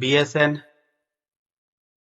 BSN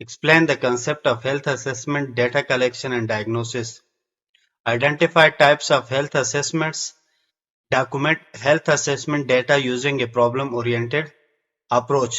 explain the concept of health assessment, data collection and diagnosis, identify types of health assessments, document health assessment data using a problem-oriented approach.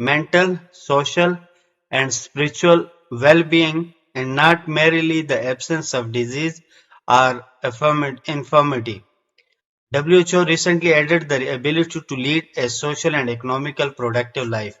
mental, social, and spiritual well-being, and not merely the absence of disease or infirmity. WHO recently added the ability to lead a social and economical productive life.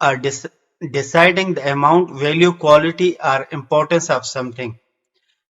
or deciding the amount, value, quality or importance of something.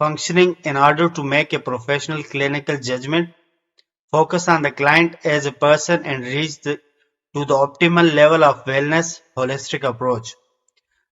functioning in order to make a professional clinical judgment, focus on the client as a person and reach to the optimal level of wellness holistic approach.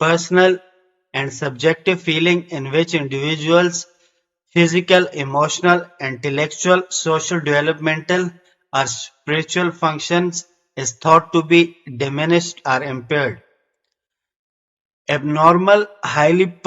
personal and subjective feeling in which individuals' physical, emotional, intellectual, social, developmental, or spiritual functions is thought to be diminished or impaired. Abnormal, highly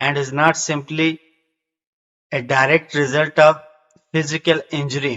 and is not simply a direct result of physical injury.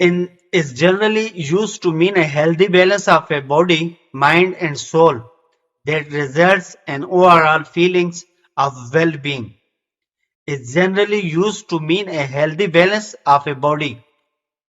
in is generally used to mean a healthy balance of a body, mind and soul that results in overall feelings of well-being. Is generally used to mean a healthy balance of a body.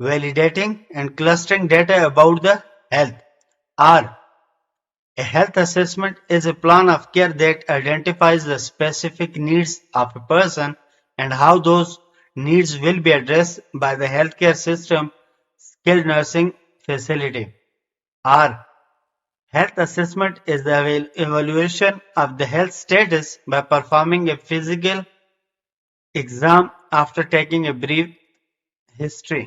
validating and clustering data about the health. Or a health assessment is a plan of care that identifies the specific needs of a person and how those needs will be addressed by the healthcare system, skilled nursing facility. Or health assessment is the evaluation of the health status by performing a physical exam after taking a brief history.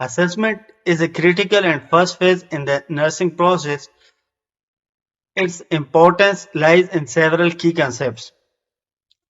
Assessment is a critical and first phase in the nursing process. Its importance lies in several key concepts.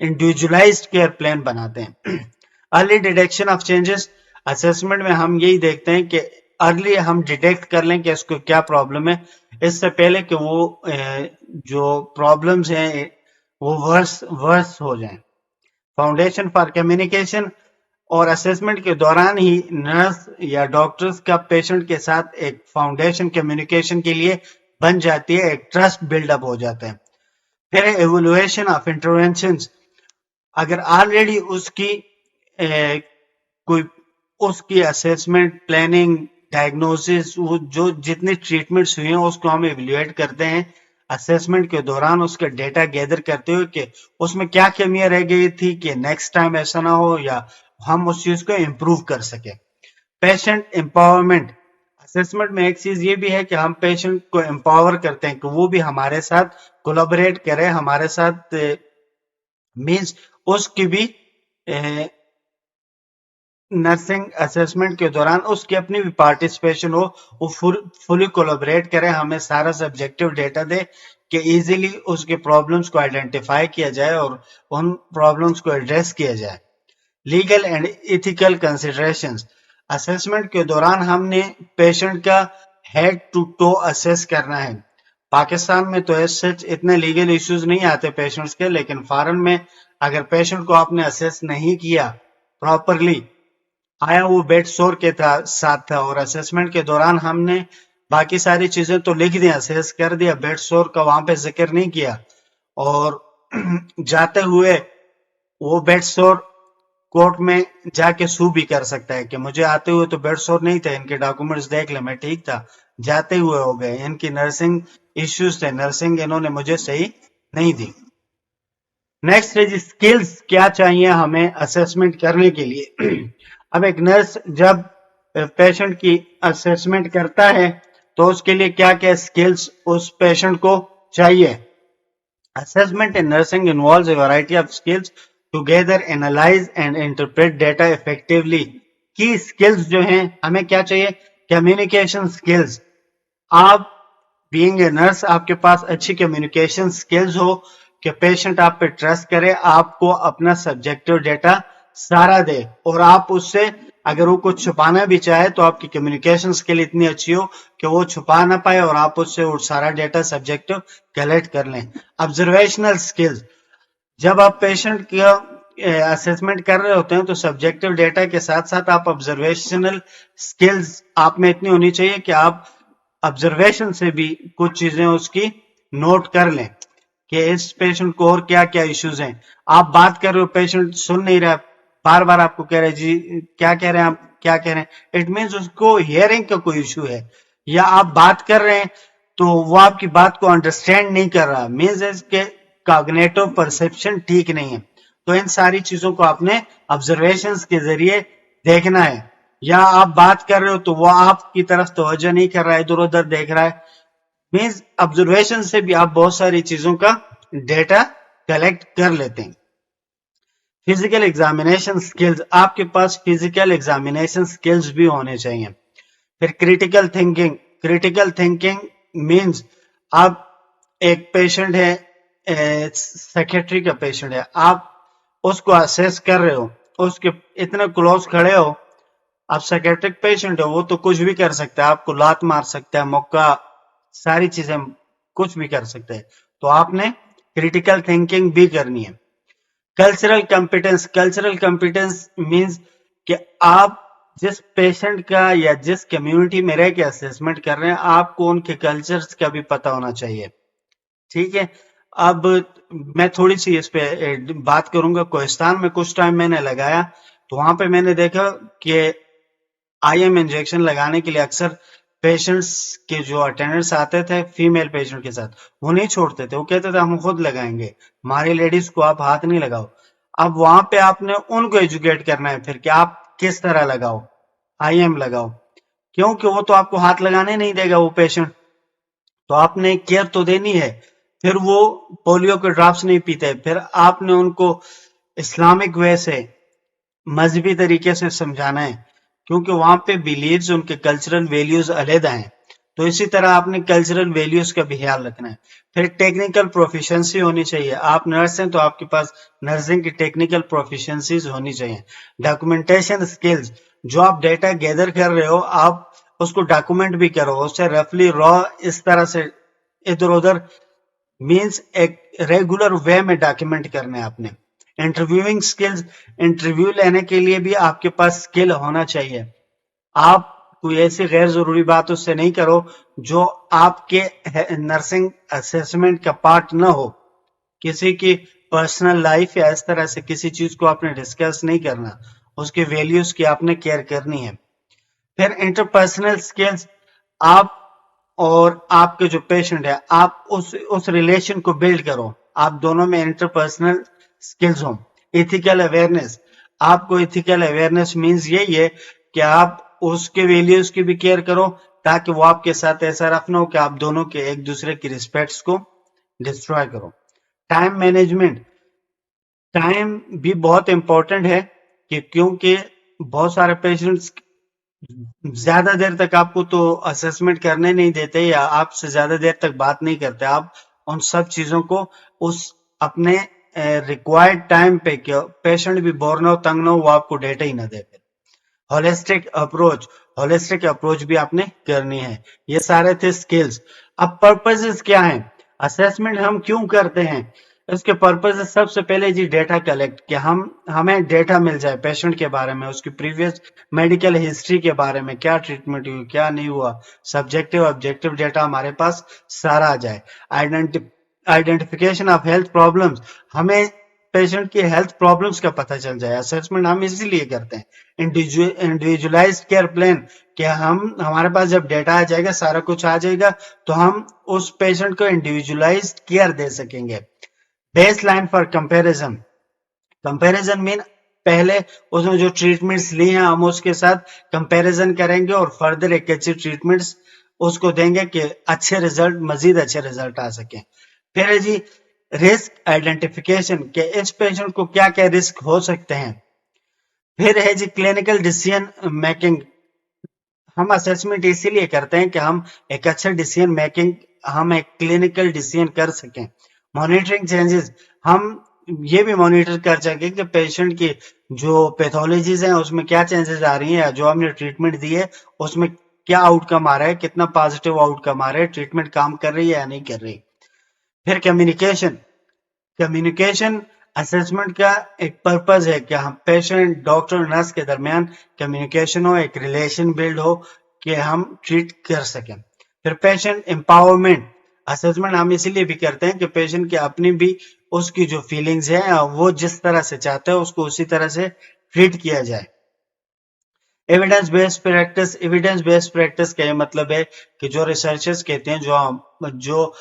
Individualized care plan بناتے ہیں. Early detection of changes, assessment میں ہم یہی دیکھتے ہیں کہ early ہم detect کر لیں کہ اس کو کیا پرابلم ہے، اس سے پہلے کہ وہ جو پرابلمز ہیں وہ ورس ہو جائیں. فاؤنڈیشن فار کمیونیکیشن، اور اسیسمنٹ کے دوران ہی نرس یا ڈاکٹرز کا پیشنٹ کے ساتھ ایک فاؤنڈیشن کمیونیکیشن کے لیے بن جاتی ہے، ایک ٹرسٹ بلڈ اپ ہو جاتا ہے. پھر ایوولویشن آف انٹروینشنز، اگر آلریڈی اس کی اسیسمنٹ، پلاننگ، ڈائگنوسس، وہ جو جتنی ٹریٹمنٹس ہوئی ہیں اس کو ہم ایویلویٹ کرتے ہیں اسیسمنٹ کے دوران، اس کا ڈیٹا گیدر کرتے ہوئے کہ اس میں کیا کمیاں رہ گئی تھی کہ نیکسٹ ٹائم ایسا نہ ہو یا ہم اس چیز کو امپروو کر سکیں. پیشنٹ امپاورمنٹ، اسیسمنٹ میں ایک چیز یہ بھی ہے کہ ہم پیشنٹ کو امپاور کرتے ہیں کہ وہ بھی ہمارے ساتھ کولیبریٹ کرے، ہمارے ساتھ مینس اس کی بھی نرسنگ اسیسمنٹ کے دوران اس کی اپنی بھی پارٹیسپیشن ہو، وہ فلی کولیبریٹ کرے، ہمیں سارا سبجیکٹو ڈیٹا دے کہ ایزیلی اس کے پرابلمس کو آئیڈینٹیفائی کیا جائے اور ان پرابلمس کو ایڈریس کیا جائے. Legal and ethical considerations, assessment کے دوران ہم نے پیشنٹ کا ہیڈ ٹو ٹو اسیس کرنا ہے. پاکستان میں تو ایس سچ اتنے لیگل ایشوز نہیں آتے پیشنٹس کے، لیکن فارن میں اگر پیشنٹ کو آپ نے اسیس نہیں کیا پراپرلی، آیا وہ بیڈ سور کے ساتھ تھا اور اسیسمنٹ کے دوران ہم نے باقی ساری چیزیں تو لکھ دیا، اسیس کر دیا، بیڈ سور کا وہاں پہ ذکر نہیں کیا، اور جاتے ہوئے وہ بیڈ سور کورٹ میں جا کے سو بھی کر سکتا ہے کہ مجھے آتے ہوئے تو بیڈ سور نہیں تھے، ان کے ڈاکومنٹس دیکھ لیں میں ٹھیک تھا، جاتے ہوئے ہو گئے، ان کی نرسنگ ایشوز تھے، نرسنگ انہوں نے مجھے صحیح نہیں دی. نیکسٹ ہے جی اسکلز، کیا چاہیے ہمیں اسیسمنٹ کرنے کے لیے. اب ایک نرس جب پیشنٹ کی اسیسمنٹ کرتا ہے تو اس کے لیے کیا کیا اسکلز اس پیشنٹ کو چاہیے. Assessment in nursing involves a variety of skills to gather, analyze and interpret data effectively. کی skills جو ہیں ہمیں کیا چاہیے؟ Communication skills. آپ being a nurse آپ کے پاس اچھی کمیونیکیشن skills ہو کہ پیشنٹ آپ پہ ٹرسٹ کرے، آپ کو اپنا سبجیکٹو ڈیٹا سارا دے، اور آپ اس سے اگر وہ کچھ چھپانا بھی چاہے تو آپ کی کمیونیکیشن اسکل اتنی اچھی ہو کہ وہ چھپا نہ پائے اور آپ اس سے وہ سارا ڈیٹا سبجیکٹو کلیکٹ کر لیں. آبزرویشنل اسکلز، جب آپ پیشنٹ کا اسیسمنٹ کر رہے ہوتے ہیں تو سبجیکٹو ڈیٹا کے ساتھ ساتھ آپ آبزرویشنل اسکلز آپ میں اتنی ہونی چاہیے کہ آپ آبزرویشن سے بھی کچھ چیزیں اس کی نوٹ کر لیں کہ اس پیشنٹ کو اور کیا کیا ایشوز ہیں. آپ بات کر رہے ہو، پیشنٹ سن نہیں رہا، بار بار آپ کو کہہ رہے جی کیا کہہ رہے ہیں، آپ کیا کہہ رہے ہیں، اٹ مینس اس کو ہیئرنگ کا کوئی ایشو ہے، یا آپ بات کر رہے ہیں تو وہ آپ کی بات کو انڈرسٹینڈ نہیں کر رہا، مینس اس کے کاگنیٹو پرسپشن ٹھیک نہیں ہے. تو ان ساری چیزوں کو آپ نے آبزرویشنز کے ذریعے دیکھنا ہے. یا آپ بات کر رہے ہو تو وہ آپ کی طرف توجہ نہیں کر رہا ہے، ادھر ادھر دیکھ رہا ہے، مینس آبزرویشن سے بھی آپ بہت ساری چیزوں کا ڈیٹا کلیکٹ کر لیتے ہیں. فزیکل ایگزامینیشن سکلز، آپ کے پاس فزیکل ایگزامینیشن سکلز بھی ہونے چاہیے. پھر کریٹیکل تھنکنگ مینز آپ ایک پیشنٹ ہے، سیکیٹری کا پیشنٹ ہے، آپ اس کو اسیس کر رہے ہو، اس کے اتنے کلوز کھڑے ہو، آپ سیکیٹرک پیشنٹ ہو، وہ تو کچھ بھی کر سکتا ہے، آپ کو لات مار سکتا ہے، موقع ساری چیزیں کچھ بھی کر سکتے ہیں. تو آپ نے کریٹیکل تھنکنگ بھی کرنی ہے. کلچرل کمپیٹنس مینز کہ آپ جس پیشنٹ کا یا جس کمیونٹی میں رہ کے اسیسمنٹ کر رہے ہیں، آپ کو ان کے کلچرز کا بھی پتہ ہونا چاہیے. ٹھیک ہے، اب میں تھوڑی سی اس پہ بات کروں گا. کوہستان میں کچھ ٹائم میں نے لگایا تو وہاں پہ میں نے دیکھا کہ آئی ایم انجیکشن لگانے کے لیے اکثر پیشنٹس کے جو اٹینڈنٹس آتے تھے فیمیل پیشنٹ کے ساتھ، وہ نہیں چھوڑتے تھے، وہ کہتے تھے ہم خود لگائیں گے، ہماری لیڈیز کو آپ ہاتھ نہیں لگاؤ. اب وہاں پہ آپ نے ان کو ایجوکیٹ کرنا ہے پھر کہ آپ کس طرح لگاؤ، آئی ایم لگاؤ، کیونکہ وہ تو آپ کو ہاتھ لگانے نہیں دے گا وہ پیشنٹ. تو آپ نے کیئر تو دینی ہے. پھر وہ پولیو کے ڈراپس نہیں پیتے، پھر آپ نے ان کو اسلامک وے سے، مذہبی طریقے سے سمجھانا ہے، کیونکہ وہاں پہ بیلیفز، ان کے کلچرل ویلیوز علیحدہ ہیں. تو تو اسی طرح آپ نے کلچرل ویلیوز کا بھی خیال رکھنا ہے. پھر ٹیکنیکل پروفیشنسی ہونی چاہیے. آپ نرس ہیں تو آپ کے پاس نرسنگ کی ٹیکنیکل پروفیشنسیز ہونی چاہیے. ڈاکومنٹیشن اسکلز، جو آپ ڈیٹا گیدر کر رہے ہو آپ اس کو ڈاکومنٹ بھی کرو، اسے رفلی را اس طرح سے ادھر ادھر مینس ایک ریگولر وے میں ڈاکیومنٹ کرنے آپ نے. انٹرویوئنگ اسکلز، انٹرویو لینے کے لیے بھی آپ کے پاس اسکل ہونا چاہیے. آپ کوئی ایسی غیر ضروری بات اس سے نہیں کرو جو آپ کے نرسنگ اسیسمنٹ کا پارٹ نہ ہو. کسی کی پرسنل لائف یا اس طرح سے کسی چیز کو آپ نے ڈسکس نہیں کرنا، اس کے ویلیوز کی آپ نے کیئر کرنی ہے. پھر انٹرپرسنل اسکلز، آپ اور آپ کے جو پیشنٹ ہے آپ اس ریلیشن کو بلڈ کرو، آپ دونوں میں انٹرپرسنل اسکلز ہوں. ایتھیکل اویئرنیس، آپ کو ایتھیکل اویئرنیس مینز یہی ہے کہ آپ اس کے ویلیوز کی بھی کیئر کرو تاکہ وہ آپ کے ساتھ ایسا رف نہ ہو کہ آپ دونوں کے ایک دوسرے کی ریسپیکٹس کو ڈسٹروائے کرو. ٹائم مینجمنٹ، ٹائم بھی بہت امپورٹنٹ ہے کہ کیونکہ بہت سارے پیشنٹس زیادہ دیر تک آپ کو تو اسسمنٹ کرنے نہیں دیتے یا آپ سے زیادہ دیر تک بات نہیں کرتے. آپ ان سب چیزوں کو اس اپنے ریکوائرڈ ٹائم پہ کہ پیشنٹ بھی بور نہ ہو، تنگ نہ ہو، وہ آپ کو ڈیٹا ہی نہ دے. ہولسٹک اپروچ، ہولسٹک اپروچ بھی آپ نے کرنی ہے. یہ سارے تھے سکلز. اب پرپزز کیا ہیں؟ اسسمنٹ ہم کیوں کرتے ہیں؟ اس کے پرپز سب سے پہلے جی ڈیٹا کلیکٹ، کہ ہمیں ڈیٹا مل جائے پیشنٹ کے بارے میں، اس کی پریویس میڈیکل ہسٹری کے بارے میں، کیا ٹریٹمنٹ ہوئی کیا نہیں ہوا، سبجیکٹو آبجیکٹو ڈیٹا ہمارے پاس سارا آ جائے. آئیڈینٹیفیکیشن آف ہیلتھ پرابلمز، ہمیں پیشنٹ کی ہیلتھ پرابلمز کا پتہ چل جائے. اسسمنٹ ہم اسی لیے کرتے ہیں. انڈیویجولائزڈ کیئر پلان، کہ ہمارے پاس جب ڈیٹا آ جائے گا سارا کچھ آ جائے گا تو ہم اس پیشنٹ کو انڈیویجولائزڈ کیئر دے سکیں گے. Baseline for comparison, comparison مین پہلے اس نے جو ٹریٹمنٹس لی ہیں ہم اس کے ساتھ کمپیریزن کریں گے اور فردر ایک اچھی ٹریٹمنٹس اس کو دیں گے کہ اچھے ریزلٹ، مزید اچھے ریزلٹ آ سکیں. پھر ہے جی رسک آئیڈینٹیفیکیشن، کہ اس پیشنٹ کو کیا کیا رسک ہو سکتے ہیں. پھر ہے جی کلینکل ڈیسیژن میکنگ، ہم اسسمنٹ اسی لیے کرتے ہیں کہ ہم ایک اچھا ڈیسیژن میکنگ، ہم ایک کلینکل ڈیسیژن کر سکیں. مانیٹرنگ چینجز، ہم یہ بھی مانیٹر کر سکیں کہ پیشنٹ کی جو پیتھولوجیز ہیں اس میں کیا چینجز آ رہی ہیں، جو ہم نے ٹریٹمنٹ دی ہے اس میں کیا آؤٹ کم آ رہا ہے، کتنا پازیٹیو آؤٹ کم آ رہا ہے، ٹریٹمنٹ کام کر رہی ہے یا نہیں کر رہی. پھر کمیونیکیشن، کمیونیکیشن اسسمنٹ کا ایک پرپز ہے کہ ہم پیشنٹ ڈاکٹر نرس کے درمیان کمیونیکیشن ہو، ایک ریلیشن بلڈ ہو کہ ہم ٹریٹ کر سکیں. پھر پیشنٹ امپاورمنٹ، اسسمنٹ ہم اسی لیے بھی کرتے ہیں کہ پیشنٹ کی اپنی بھی اس کی جو فیلنگز ہیں وہ جس طرح سے چاہتا ہے اس کو اسی طرح سے ٹریٹ کیا جائے. Evidence based practice, evidence based practice کا یہ مطلب ہے کہ جو ریسرچرز کہتے ہیں، جو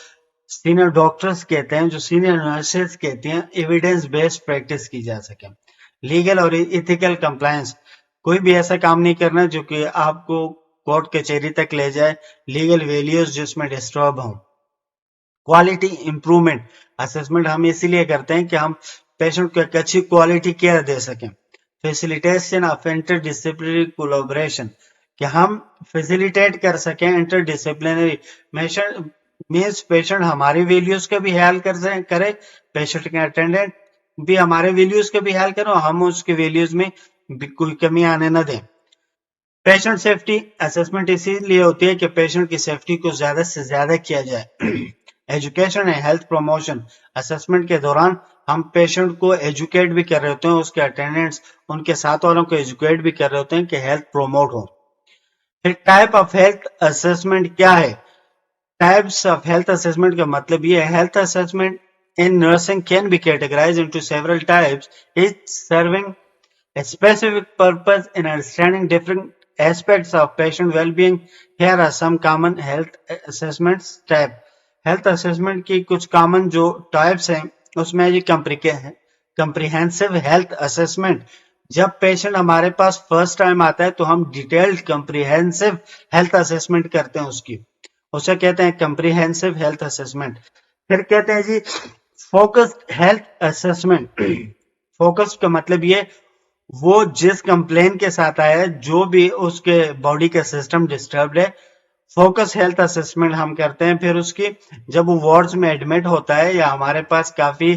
سینئر ڈاکٹرز کہتے ہیں، جو سینئر نرسز کہتے ہیں، ایویڈنس بیسڈ پریکٹس کی جا سکے. لیگل اور ایتھیکل کمپلائنس، کوئی بھی ایسا کام نہیں کرنا جو کہ آپ کو کورٹ کچہری تک لے جائے. لیگل ویلیوز جس میں ڈسٹرب ہوں. کوالٹی امپرومنٹ، اسسمنٹ ہم اسی لیے کرتے ہیں کہ ہم پیشنٹ کو ایک اچھی کوالٹی کیئر دے سکیں. Facilitation of interdisciplinary collaboration, کہ ہم فیسیلیٹیٹ کر سکیں انٹر ڈسپلنری مینس پیشنٹ ہماری ویلیوز کا بھی خیال کرے، پیشنٹ کے اٹینڈنٹ بھی ہمارے ویلیوز کا بھی خیال کرو، ہم اس کے ویلیوز میں کوئی کمی آنے نہ دیں. پیشنٹ سیفٹی، اسسمنٹ اسی لیے ہوتی ہے کہ پیشنٹ کی سیفٹی کو زیادہ سے زیادہ کیا جائے. ایجوکیشن ہے ہیلتھ پروموشن، اسسمنٹ کے دوران ہم پیشنٹ کو ایجوکیٹ بھی کر رہے ہوتے ہیں، اس کے اٹینڈنٹس ان کے ساتھ والوں کو ایجوکیٹ بھی کر رہے ہوتے ہیں کہ ہیلتھ پروموٹ ہو. پھر ٹائپ آف ہیلتھ اسسمنٹ کیا ہے؟ ٹائپس آف ہیلتھ اسسمنٹ کا مطلب یہ ہے health assessment in nursing can be categorized into several types, each serving a specific purpose in understanding different aspects of patient well-being. Here are some common health assessments type. Health assessment کی کچھ common جو types ہیں اس میں یہ comprehensive health assessment. جب patient ہمارے پاس first time آتا ہے تو ہم ڈیٹیلڈ comprehensive health assessment کرتے ہیں اس کی، اسے کہتے ہیں comprehensive health assessment. پھر کہتے ہیں جی فوکسڈ ہیلتھ اسسمنٹ. فوکس کا مطلب یہ وہ جس کمپلین کے ساتھ آیا ہے، جو بھی اس کے باڈی کا سسٹم ڈسٹربڈ ہے، فوکس ہیلتھ اسسمنٹ ہم کرتے ہیں پھر اس کی جب وہ وارڈز میں ایڈمٹ ہوتا ہے یا ہمارے پاس کافی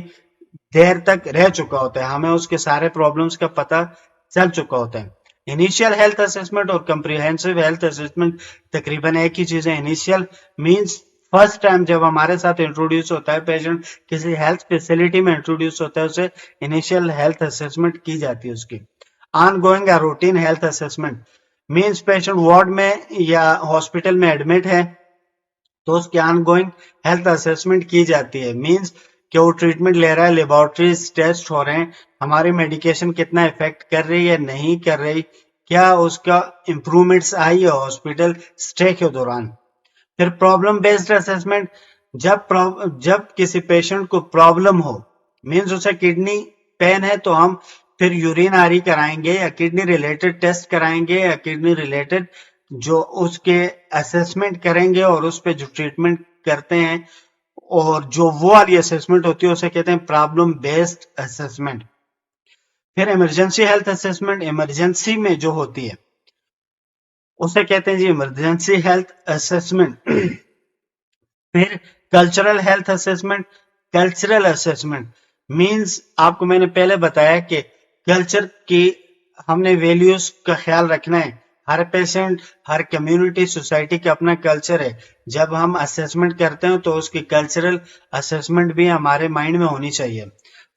دیر تک رہ چکا ہوتا ہے، ہمیں اس کے سارے پرابلمس کا پتہ چل چکا ہوتا ہے۔ انیشیل ہیلتھ اسسمنٹ اور کمپریہنسو ہیلتھ اسسمنٹ تقریباً ایک ہی چیز ہے۔ انیشیل مینس فرسٹ ٹائم جب ہمارے ساتھ انٹروڈیوس ہوتا ہے پیشنٹ، کسی ہیلتھ فیسلٹی میں انٹروڈیوس ہوتا ہے، اسے انیشیل ہیلتھ اسسمنٹ کی جاتی ہے اس کی۔ آن گوئنگ یا routine health assessment means patient ward میں یا ہاسپٹل میں ایڈمٹ ہے تو اس کی آن گوئنگ ہیلتھ اسسمنٹ کی جاتی ہے، مینس کہ وہ ٹریٹمنٹ لے رہا ہے، لیبارٹریز ٹیسٹ ہو رہے ہیں، ہماری میڈیکیشن کتنا افیکٹ کر رہی ہے نہیں کر رہی، کیا اس کا امپرومنٹس آئی ہے ہاسپٹل اسٹے کے دوران۔ پھر پرابلم بیسڈ اسسمنٹ، جب کسی پیشنٹ کو پرابلم ہو، مینس اسے کڈنی پین ہے تو ہم پھر یورین آری کرائیں گے یا کڈنی ریلیٹڈ ٹیسٹ کرائیں گے یا کڈنی ریلیٹڈ جو اس کے اسسمنٹ کریں گے اور اس پہ جو ٹریٹمنٹ کرتے ہیں، اور جو وہ والی اسسمنٹ ہوتی ہے اسے کہتے ہیں پرابلم بیسڈ اسسمنٹ۔ پھر ایمرجنسی ہیلتھ اسسمنٹ، ایمرجنسی میں جو ہوتی ہے اسے کہتے ہیں جی ایمرجنسی ہیلتھ اسسمنٹ۔ پھر cultural health assessment, cultural assessment means آپ کو میں نے پہلے بتایا کہ کلچر کی ہم نے ویلیوز کا خیال رکھنا ہے، ہر پیشنٹ ہر کمیونٹی سوسائٹی کا اپنا کلچر ہے، جب ہم اسسمنٹ کرتے ہیں تو اس کی کلچرل اسسمنٹ بھی ہمارے مائنڈ میں ہونی چاہیے۔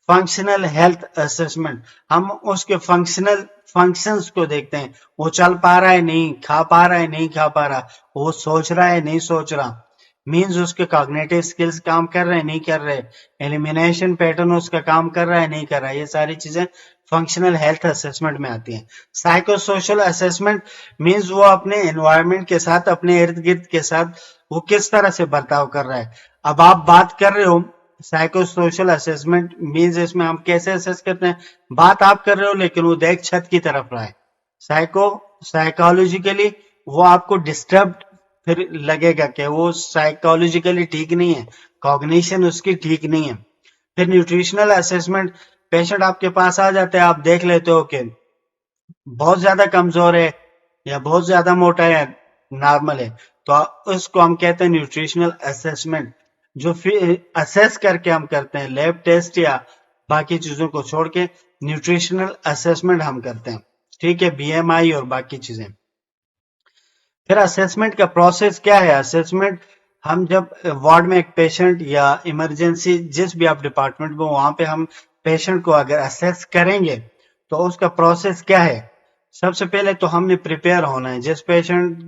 فنکشنل ہیلتھ اسسمنٹ، ہم اس کے فنکشنل فنکشنز کو دیکھتے ہیں، وہ چل پا رہا ہے نہیں، کھا پا رہا ہے نہیں کھا پا رہا، وہ سوچ رہا ہے نہیں سوچ رہا، مینز اس کے کاگنیٹو سکلز کام کر رہے ہیں نہیں کر رہے، ایلیمینیشن پیٹرن اس کا کام کر رہا ہے نہیں کر رہا، یہ ساری چیزیں فنکشنل ہیلتھ اسسمنٹ میں آتی ہیں۔ سائیکو سوشل اسسمنٹ مینز وہ اپنے انوائرمنٹ کے ساتھ، اپنے ارد گرد کے ساتھ وہ کس طرح سے برتاؤ کر رہا ہے۔ اب آپ بات کر رہے ہو سائیکو سوشل اسسمنٹ مینز اس میں ہم کیسے اسیس کرتے ہیں، بات آپ کر رہے ہو لیکن وہ دیکھ چھت کی طرف رہا ہے، سائیکولوجیکلی وہ آپ کو ڈسٹرب پھر لگے گا کہ وہ سائیکولوجیکلی ٹھیک نہیں ہے، کوگنیشن اس کی ٹھیک نہیں ہے۔ پھر نیوٹریشنل اسسمنٹ، پیشنٹ آپ کے پاس آ جاتے ہیں، آپ دیکھ لیتے ہو کہ بہت زیادہ کمزور ہے یا بہت زیادہ موٹا ہے، نارمل ہے، تو اس کو ہم کہتے ہیں نیوٹریشنل اسسمنٹ، جو پھر اسیس کر کے ہم کرتے ہیں، لیب ٹیسٹ یا باقی چیزوں کو چھوڑ کے نیوٹریشنل اسسمنٹ ہم کرتے ہیں، ٹھیک ہے، بی ایم آئی اور باقی چیزیں۔ پھر اسسمنٹ کا پروسیس کیا ہے؟ اسسمنٹ ہم جب وارڈ میں ایک پیشنٹ یا ایمرجنسی جس بھی آپ ڈپارٹمنٹ میں وہاں پہ ہم پیشنٹ کو اگر اسیس کریں گے تو اس کا پروسیس کیا ہے؟ سب سے پہلے تو ہم نے پریپیئر ہونا ہے، جس پیشنٹ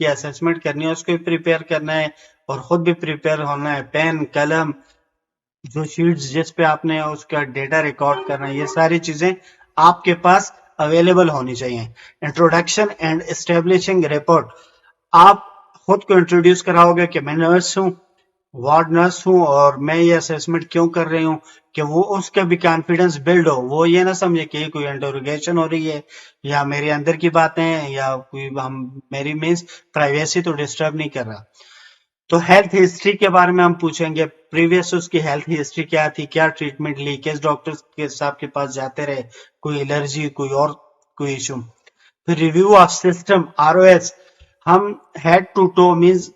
کی اسسمنٹ کرنی ہے اس کو بھی پریپیئر کرنا ہے اور خود بھی پریپیئر ہونا ہے، پین قلم جو شیٹس جس پہ آپ نے اس کا ڈیٹا ریکارڈ کرنا ہے، یہ ساری چیزیں آپ کے پاس اویلیبل ہونی چاہیے۔ انٹروڈکشن اینڈ اسٹیبلشنگ رپورٹ، آپ خود کو انٹروڈیوس کراؤ گے کہ میں نرس ہوں، وارڈ نرس ہوں اور میں یہ اسسمنٹ کیوں کر رہی ہوں، کہ وہ اس کا بھی کانفیڈنس بلڈ ہو، وہ یہ نہ سمجھے کہ یہ کوئی انٹروگیشن ہو رہی ہے یا میرے اندر کی باتیں ہیں یا کوئی میری مینس پرائیویسی تو ڈسٹرب نہیں کر رہا۔ تو ہیلتھ ہسٹری کے بارے میں ہم پوچھیں گے، پریویس اس کی ہیلتھ ہسٹری کیا تھی، کیا ٹریٹمنٹ لی، کس ڈاکٹر کے صاحب کے پاس جاتے رہے، کوئی الرجی کوئی اور کوئی ایشو۔ پھر review of system, R O S, ہم ہیڈ ٹو ٹو مینز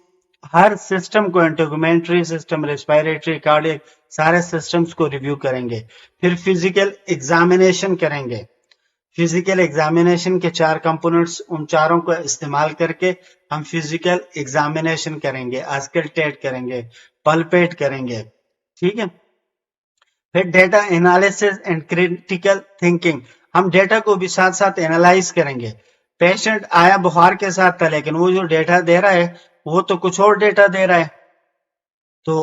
ہر سسٹم کو، انٹیگومنٹری سسٹم، ریسپائریٹری، کارڈیک، سارے سسٹمز کو ریویو کریں گے۔ پھر فزیکل ایگزامینیشن کریں گے، فزیکل ایگزامینیشن کے 4 کمپوننٹس، ان چاروں کو استعمال کر کے ہم فزیکل ایگزامینیشن کریں گے، اسکلٹیٹ کریں گے، پلپیٹ کریں گے، ٹھیک ہے۔ پھر data analysis and critical thinking, ہم ڈیٹا کو بھی ساتھ ساتھ انالائز کریں گے۔ پیشنٹ آیا بخار کے ساتھ تھا لیکن وہ جو ڈیٹا دے رہا ہے وہ تو کچھ اور ڈیٹا دے رہا ہے، تو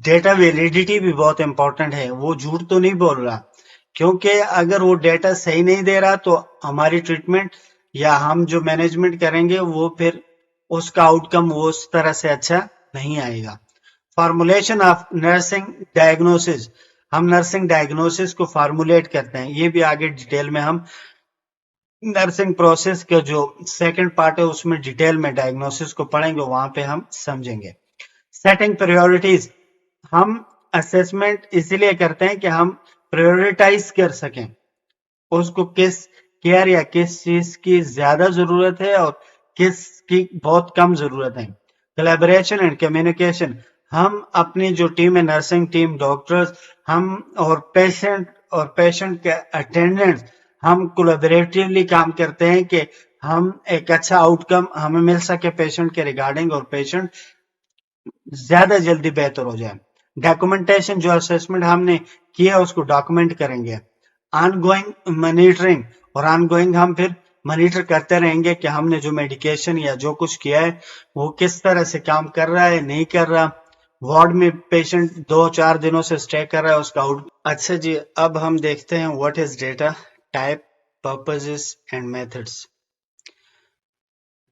ڈیٹا ویلیڈیٹی بھی بہت امپورٹنٹ ہے، وہ جھوٹ تو نہیں بول رہا، کیونکہ اگر وہ ڈیٹا صحیح نہیں دے رہا تو ہماری ٹریٹمنٹ یا ہم جو مینجمنٹ کریں گے وہ پھر اس کا آؤٹ کم وہ اس طرح سے اچھا نہیں آئے گا۔ فارمولیشن آف نرسنگ ڈائگنوسس، ہم نرسنگ ڈائگنوسس کو فارمولیٹ کرتے ہیں، یہ بھی آگے ڈیٹیل میں ہم نرسنگ پروسیس کا جو سیکنڈ پارٹ ہے اس میں ڈیٹیل میں ڈائگنوسس کو پڑھیں گے، وہاں پہ ہم سمجھیں گے۔ سیٹنگ پریورٹیز، ہم اسسمنٹ اسی لیے کرتے ہیں کہ ہم پریورٹائز کر سکیں اس کو کس کیئر یا کس چیز کی زیادہ ضرورت ہے اور کس کی بہت کم ضرورت ہے. کولیبریشن اینڈ کمیونیکیشن، ہم اپنی جو ٹیم ہے، نرسنگ ٹیم، ڈاکٹرز، ہم اور پیشنٹ کے اٹینڈنٹس، ہم کولیبریٹیولی کام کرتے ہیں کہ ہم ایک اچھا آؤٹ کم ہمیں مل سکے پیشنٹ کے ریگارڈنگ، اور پیشنٹ زیادہ جلدی بہتر ہو جائے. ڈاکومنٹیشن، جو اسسمنٹ ہم نے کیا اس کو ڈاکومنٹ کریں گے. آن گوئنگ مانیٹرنگ، اور آن گوئنگ ہم پھر مانیٹر کرتے رہیں گے کہ ہم نے جو میڈیکیشن یا جو کچھ کیا ہے وہ کس طرح سے کام کر رہا ہے نہیں کر رہا. وارڈ میں پیشنٹ 2-4 دنوں سے سٹے کر رہا ہے، اس کا آؤٹ. اچھا جی، اب ہم دیکھتے ہیں what is data type, purposes and methods.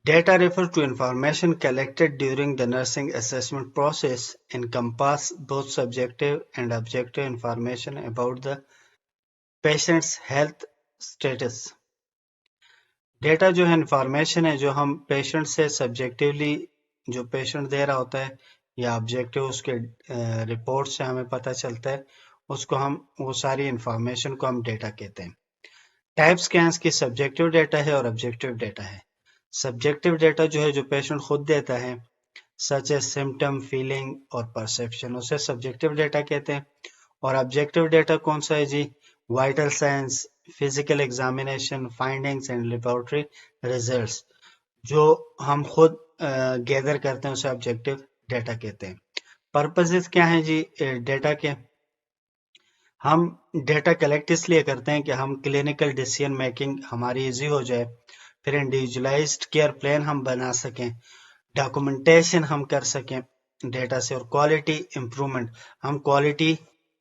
Data refer to information collected during the nursing assessment process, encompass both subjective and objective information about the patient's health status. Data جو ہے انفارمیشن ہے جو ہم پیشنٹ سے سبجیکٹیولی جو patient دے رہا ہوتا ہے، یا آبجیکٹیو اس کے رپورٹ سے ہمیں پتہ چلتا ہے، اس کو ہم وہ ساری انفارمیشن کو ہم ڈیٹا کہتے ہیں. ٹائپس کیا ہیں اس کی؟ سبجیکٹیو ڈیٹا ہے اور آبجیکٹیو ڈیٹا ہے. سبجیکٹیو ڈیٹا جو ہے جو پیشنٹ خود دیتا ہے، سچ اے سمٹم، فیلنگ اور پرسیپشن، اسے سبجیکٹیو ڈیٹا کہتے ہیں. اور آبجیکٹیو ڈیٹا کون سا ہے جی؟ Vital signs, physical examination, findings and laboratory results, جو ہم خود گیدر کرتے ہیں اسے آبجیکٹیو ڈیٹا کہتے ہیں. پرپزز کیا ہیں جی ڈیٹا کے؟ ہم ڈیٹا کلیکٹ اس لیے کرتے ہیں کہ ہم کلینکل ڈیسیژن میکنگ ہماری ایزی ہو جائے، پھر انڈیویجولائزڈ کیئر پلان ہم بنا سکیں، ڈاکومنٹیشن ہم کر سکیں ڈیٹا سے، اور کوالٹی امپرومنٹ، ہم کوالٹی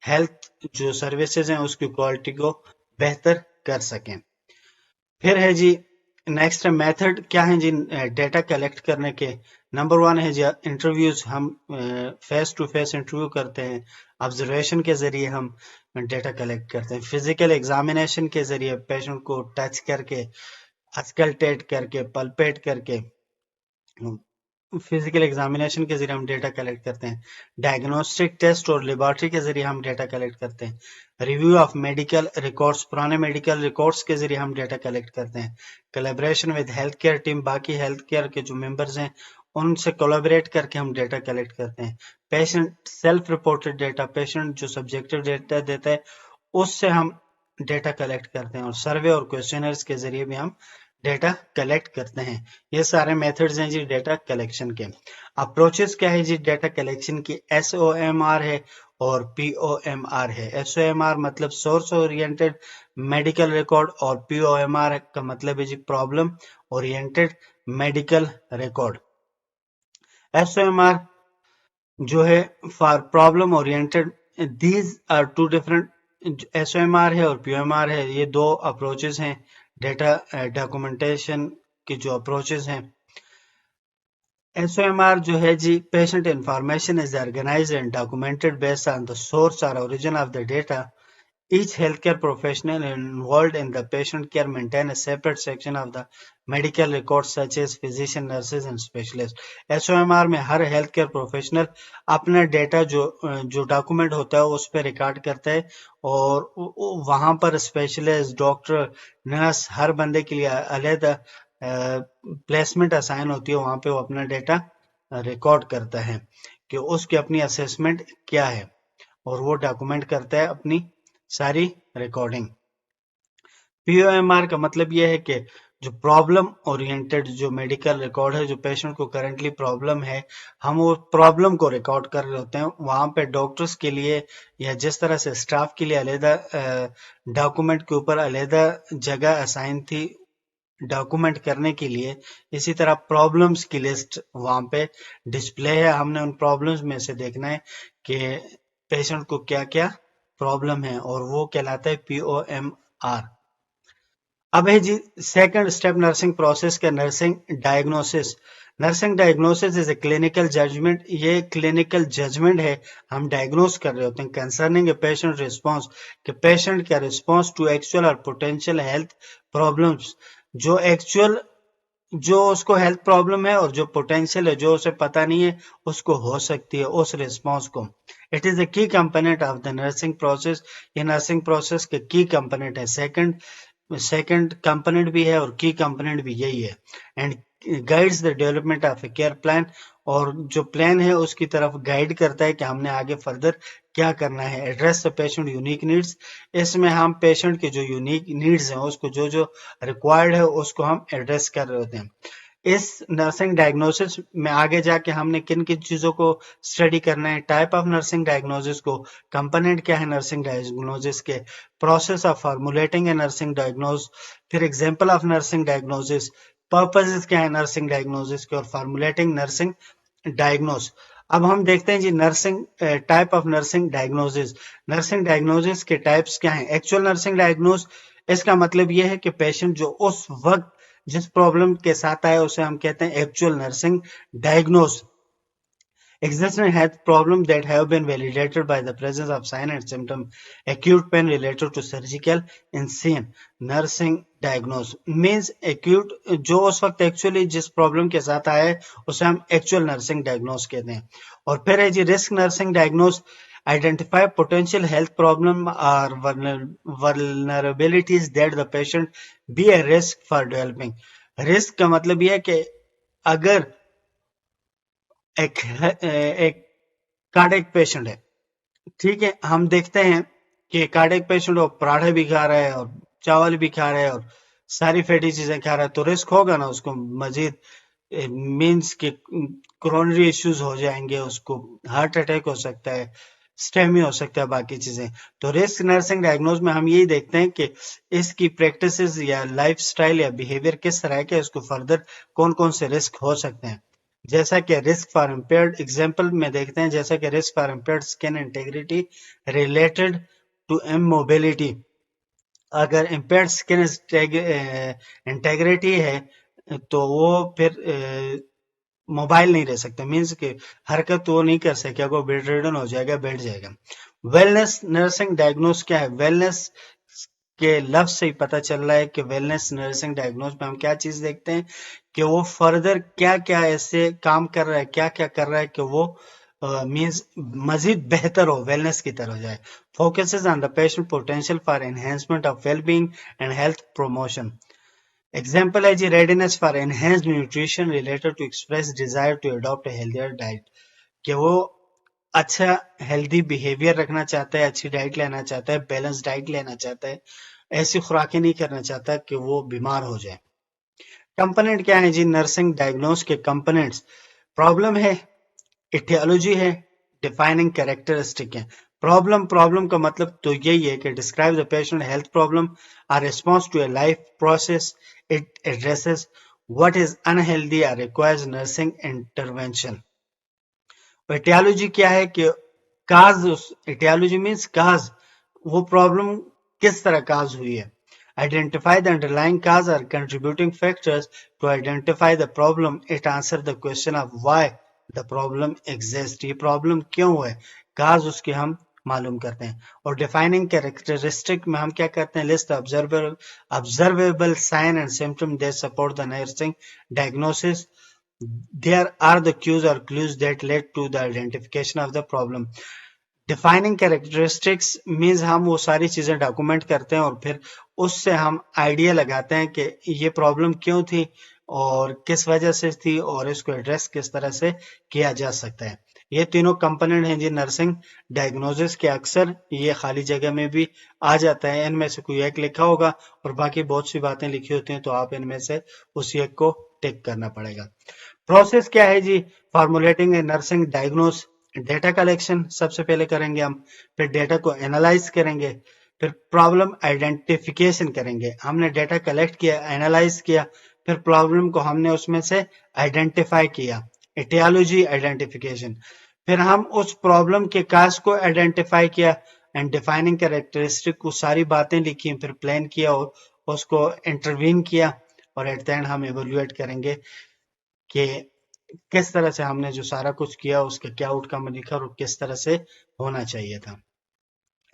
ہیلتھ جو سروسز ہیں اس کی کوالٹی کو بہتر کر سکیں. پھر ہے جی نیکسٹ میتھڈ کیا ہے جی ڈیٹا کلیکٹ کرنے کے؟ نمبر 1 ہے جی انٹرویوز، ہم فیس ٹو فیس انٹرویو کرتے ہیں. آبزرویشن کے ذریعے ہم ڈیٹا کلیکٹ کرتے ہیں. فزیکل ایگزامینیشن کے ذریعے پیشنٹ کو ٹچ کر کے، اسکلٹیٹ کر کے، پلپیٹ کر کے، فزیکل ایگزامینیشن کے ذریعے ہم ڈیٹا کلیکٹ کرتے ہیں. ڈائگنوسٹک ٹیسٹ اور لیبارٹری کے ذریعے ہم ڈیٹا کلیکٹ کرتے ہیں. ریویو آف میڈیکل ریکارڈز، پرانے میڈیکل ریکارڈز کے ذریعے ہم ڈیٹا کلیکٹ کرتے ہیں. Collaboration with health care team, باقی ہیلتھ کیئر کے جو ممبرز ہیں ان سے کولیبریٹ کر کے ہم ڈیٹا کلیکٹ کرتے ہیں. Patient self reported data, patient جو سبجیکٹیو ڈیٹا دیتا ہے اس سے ہم ڈیٹا کلیکٹ کرتے ہیں. اور سروے اور کویسچنرز کے ذریعے بھی ہم ڈیٹا کلیکٹ کرتے ہیں. یہ سارے میتھڈز ہیں جی ڈیٹا کلیکشن کے. اپروچز کیا ہے جی ڈیٹا کلیکشن کی؟ SOMR ہے اور POMR ہے. SOMR مطلب سورس اورینٹڈ میڈیکل ریکارڈ، اور POMR کا مطلب ہے جی problem oriented medical record. SOMR جو ہے for problem oriented, these are two different. SOMR ہے اور POMR ہے، یہ دو اپروچز ہیں ڈیٹا ڈاکومنٹیشن کی جو اپروچز ہیں. SOMR جو ہے جی patient information is organised and documented based on the source اور origin of the data. Each healthcare professional involved in the patient care maintain a separate section of the medical records such as physician, nurses and specialists. SOMR میں ہر health care professional اپنا data جو document ہوتا ہے اس پہ record کرتا ہے، اور وہاں پر اسپیشلسٹ، ڈاکٹر، نرس، ہر بندے کے لیے علیحدہ پلیسمنٹ اسائن ہوتی ہے، وہاں پہ وہ اپنا ڈیٹا ریکارڈ کرتا ہے کہ اس کی اپنی اسیسمنٹ کیا ہے، اور وہ ڈاکومنٹ کرتا ہے اپنی ساری ریکارڈنگ. POMR کا مطلب یہ ہے کہ جو پرابلم اورینٹڈ جو میڈیکل ریکارڈ ہے، جو پیشنٹ کو کرنٹلی پرابلم ہے، ہم وہ پرابلم کو ریکارڈ کر رہے ہوتے ہیں. وہاں پہ ڈاکٹرز کے لیے یا جس طرح سے اسٹاف کے لیے علیحدہ ڈاکومنٹ کے اوپر علیحدہ جگہ اسائن تھی ڈاکومنٹ کرنے کے لیے، اسی طرح پرابلمز کی لسٹ وہاں پہ ڈسپلے ہے. ہم نے ان پرابلمز میں سے دیکھنا ہے کہ پیشنٹ کو کیا کیا پرابلم ہے، اور وہ کہلاتا ہے POMR. اب ہے جی سیکنڈ اسٹیپ نرسنگ پروسیس کا، nursing diagnosis. Nursing diagnosis is a clinical judgment, یہ کلینکل ججمنٹ ہے، ہم ڈائگنوز کر رہے ہوتے ہیں کنسرننگ اے پیشنٹ ریسپانس، کہ پیشنٹ کا ریسپانس ٹو ایکچوئل اور پوٹینشیل ہیلتھ پرابلمس، جو ایکچوئل جو اس کو ہیلتھ پرابلم ہے اور جو پوٹینشیل ہے جو اسے پتہ نہیں ہے اس کو ہو سکتی ہے، اس ریسپانس کو. اٹ از اے کی component of the nursing process, یہ نرسنگ پروسیس کے کی کمپوننٹ ہے. سیکنڈ کمپوننٹ بھی ہے اور کی کمپوننٹ بھی یہی ہے. And guides the development of a care plan, اور جو پلان ہے اس کی طرف گائیڈ کرتا ہے کہ ہم نے آگے فردر کیا کرنا ہے. Address the patient unique needs, اس میں ہم پیشنٹ کے جو یونیک نیڈز ہیں، اس کو جو ریکوائرڈ ہے اس کو ہم ایڈریس کر رہے ہوتے ہیں. اس نرسنگ ڈائگنوسس میں آگے جا کے ہم نے کن کن چیزوں کو اسٹڈی کرنا ہے. ٹائپ آف نرسنگ ڈائگنوسس کو، کمپوننٹ کیا ہے نرسنگ ڈائگنوسس کے، process of formulating a nursing diagnose, پھر example of nursing diagnosis, purposes کیا ہے نرسنگ ڈائگنوسس کے، اور فارمولیٹنگ نرسنگ ڈائگنوز. اب ہم دیکھتے ہیں جی nursing type of nursing diagnosis. Nursing diagnosis کے ٹائپس کیا ہیں؟ ایکچوئل نرسنگ ڈائگنوز، اس کا مطلب یہ ہے کہ پیشنٹ جو اس وقت جس پرابلم کے ساتھ آئے اسے ہم کہتے ہیں actual nursing diagnose. Existing health problems that have been validated by the presence of sign and symptom, acute pain related to surgical incision. Nursing diagnose means acute، جو اس وقت ایکچولی جس پرابلم کے ساتھ آئے اسے ہم ایکچوئل نرسنگ ڈائگنوز کہتے ہیں. اور پھر ہے جی risk nursing diagnose, identify potential health problem or vulnerabilities that the patient be a risk for developing. Risk کا مطلب یہ ہے کہ اگر ایک کارڈیک پیشنٹ ہے، ٹھیک ہے، ہم دیکھتے ہیں کہ کارڈیک پیشنٹ پراٹھے بھی کھا رہا ہے اور چاول بھی کھا رہا ہے اور ساری فیٹی چیزیں کھا رہا ہے، تو رسک ہوگا نا اس کو مزید، مینس کہ کرونری ایشوز ہو جائیں گے، اس کو ہارٹ اٹیک ہو سکتا ہے، اسٹیمی ہو سکتا ہے، باقی چیزیں. تو رسک نرسنگ ڈائگنوز میں ہم یہی دیکھتے ہیں کہ اس کی پریکٹسز یا لائف سٹائل یا بیہیویئر کس طرح ہے کہ اس کو فردر کون کون سے رسک ہو سکتے ہیں. جیسا کہ رسک فار امپیئرڈ، ایگزامپل میں دیکھتے ہیں جیسا کہ risk for impaired skin integrity related to immobility. اگر امپیئرڈ اسکن انٹیگریٹی ہے تو وہ پھر موبائل نہیں رہ سکتا، مینس کہ حرکت وہ نہیں کر سکے گا، وہ بیڈ ریڈن ہو جائے گا، بیٹھ جائے گا. ویلنس نرسنگ ڈائگنوز کیا ہے؟ ویلنس کے لفظ سے ہی پتہ چل رہا ہے کہ ویلنس نرسنگ ڈائگنوز میں ہم کیا چیز دیکھتے ہیں کہ وہ فردر کیا کیا ایسے کام کر رہا ہے، کیا کیا کر رہا ہے کہ وہ مینس مزید بہتر ہو، ویلنس کی طرف جائے. Focuses on the patient potential for enhancement of well being and health promotion. Example ہے جی readiness for enhanced nutrition related to express desire to adopt a healthier diet, کہ وہ اچھا ہیلدی بیہیویئر رکھنا چاہتا ہے، اچھی ڈائٹ لینا چاہتا ہے، بیلنس ڈائٹ لینا چاہتا ہے، ایسی خوراکیں نہیں کرنا چاہتا کہ وہ بیمار ہو جائے. کمپوننٹ کیا ہے جی نرسنگ ڈائگنوز کے کمپوننٹس؟ پرابلم ہے، ایٹیالوجی ہے، ڈیفائننگ کیریکٹرسٹک ہے. پرابلم کا مطلب تو یہی ہے کہ describe the patient health problem اور response to a life process it addresses what is unhealthy or requires nursing intervention. Etiology کیا ہے کہ کاز، ایٹیالوجی مینس کاز، وہ پرابلم کس طرح کاز ہوئی ہے. آئیڈینٹیفائی دا انڈرلائنگ کاز اور contributing factors to identify the problem. It answer the question of why the problem exist, یہ پرابلم کیوں ہے، کاز اس کے ہم معلوم کرتے ہیں. اور ڈیفائننگ کیریکٹرسٹک میں ہم کیا کرتے ہیں؟ List observable sign and symptom that support the nursing diagnosis. There are the cues or clues that led to the identification of the problem. Defining characteristics means ہم وہ ساری چیزیں ڈاکومنٹ کرتے ہیں اور پھر اس سے ہم آئیڈیا لگاتے ہیں کہ یہ پرابلم کیوں تھی اور کس وجہ سے تھی اور اس کو ایڈریس کس طرح سے کیا جا سکتا ہے. یہ تینوں کمپوننٹ ہیں جی نرسنگ ڈائگنوزس کے. اکثر یہ خالی جگہ میں بھی آ جاتا ہے، ان میں سے کوئی ایک لکھا ہوگا اور باقی بہت سی باتیں لکھی ہوتی ہیں، تو آپ ان میں سے اسی ایک کو ٹک کرنا پڑے گا. پروسیس کیا ہے جی formulating a nursing diagnose? Data collection سب سے پہلے کریں گے ہم، پھر ڈیٹا کو اینالائز کریں گے، پھر پرابلم آئیڈینٹیفیکیشن کریں گے. ہم نے ڈیٹا کلیکٹ کیا، اینالائز کیا، پھر پرابلم کو ہم نے اس میں سے آئیڈینٹیفائی کیا، ایٹیالوجی آئیڈینٹیفیکیشن. پھر ہم اس پرابلم کے کاز کو آئیڈینٹیفائی کیا اینڈ ڈیفائننگ کیریکٹرسٹک کو ساری باتیں لکھی، پھر پلان کیا اور اس کو انٹروین کیا، اور ایٹ دا اینڈ ہم ایویلویٹ کریں گے کہ کس طرح سے ہم نے جو سارا کچھ کیا اس کا کیا آؤٹ کم لکھا اور کس طرح سے ہونا چاہیے تھا.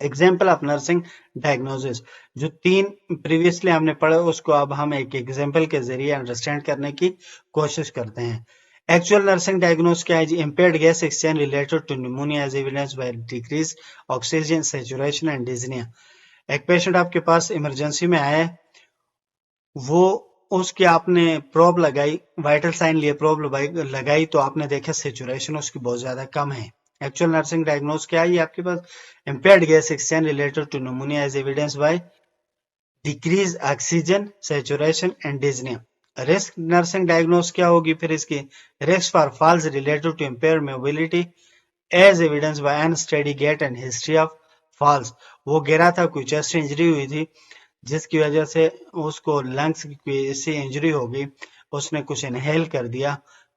ایگزامپل آف نرسنگ ڈائگنوزس، جو تین پریویسلی ہم نے پڑھا اس کو اب ہم ایک ایگزامپل کے ذریعے انڈرسٹینڈ کرنے کی کوشش کرتے ہیں. ایکچوئل نرسنگ ڈائگنوز کیا ہے جی؟ Impaired gas exchange related to pneumonia as evidence by decrease oxygen saturation and dyspnea. ایک پیشنٹ آپ کے پاس ایمرجنسی میں آیا ہے، وہ اس کی آپ نے پروب لگائی، وائٹل سائن لیے پروب لگائی تو آپ نے دیکھا سیچوریشن اس کی بہت زیادہ کم ہے. ایکچوئل نرسنگ ڈائگنوز کیا ہے یہ آپ کے پاس؟ Impaired gas exchange related to pneumonia as evidence by decrease oxygen saturation and dyspnea. Risk nursing diagnose کیا ہوگی پھر اس کی؟ Risk for falls related to impair mobility as evidence by unsteady gait and history of falls. وہ گرا تھا، کوئی chest injury ہوئی تھی جس کی وجہ سے اس کو لنگس کی ایسی انجری ہوگی، اس نے کچھ انہیل کر دیا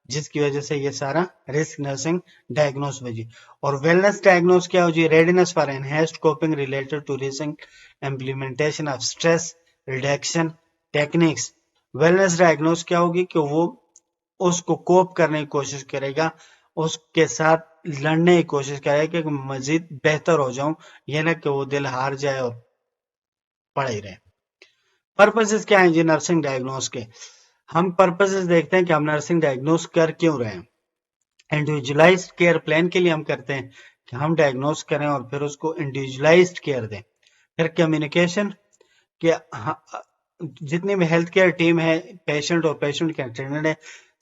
جس کی وجہ سے یہ سارا رسک نرسنگ ڈائگنوز ہوجی. اور ویلنس ڈائگنوز کیا ہوجی؟ Readiness for enhanced coping related to racing implementation of stress reduction techniques. Wellness diagnose کیا ہوگی کہ وہ اس کو کوپ کرنے کی کوشش کرے گا، اس کے ساتھ لڑنے کی کوشش کرے گا کہ مزید بہتر ہو جاؤں، یہ نہ کہ وہ دل ہار جائے اور پڑے ہی رہے. پرپسز کیا ہیں جی نرسنگ ڈائگنوز کے؟ ہم پرپسز دیکھتے ہیں کہ ہم نرسنگ ڈائگنوز کر کیوں رہے ہیں. انڈیویجولائزڈ کیئر پلان کے لیے ہم کرتے ہیں کہ ہم ڈائگنوز کریں اور پھر اس کو انڈیویجولائزڈ کیئر دیں. پھر کمیونیکیشن، کہ جتنی بھی ہیلتھ کیئر ٹیم ہے، پیشنٹ اور پیشنٹ کے اٹینڈنٹ ہے،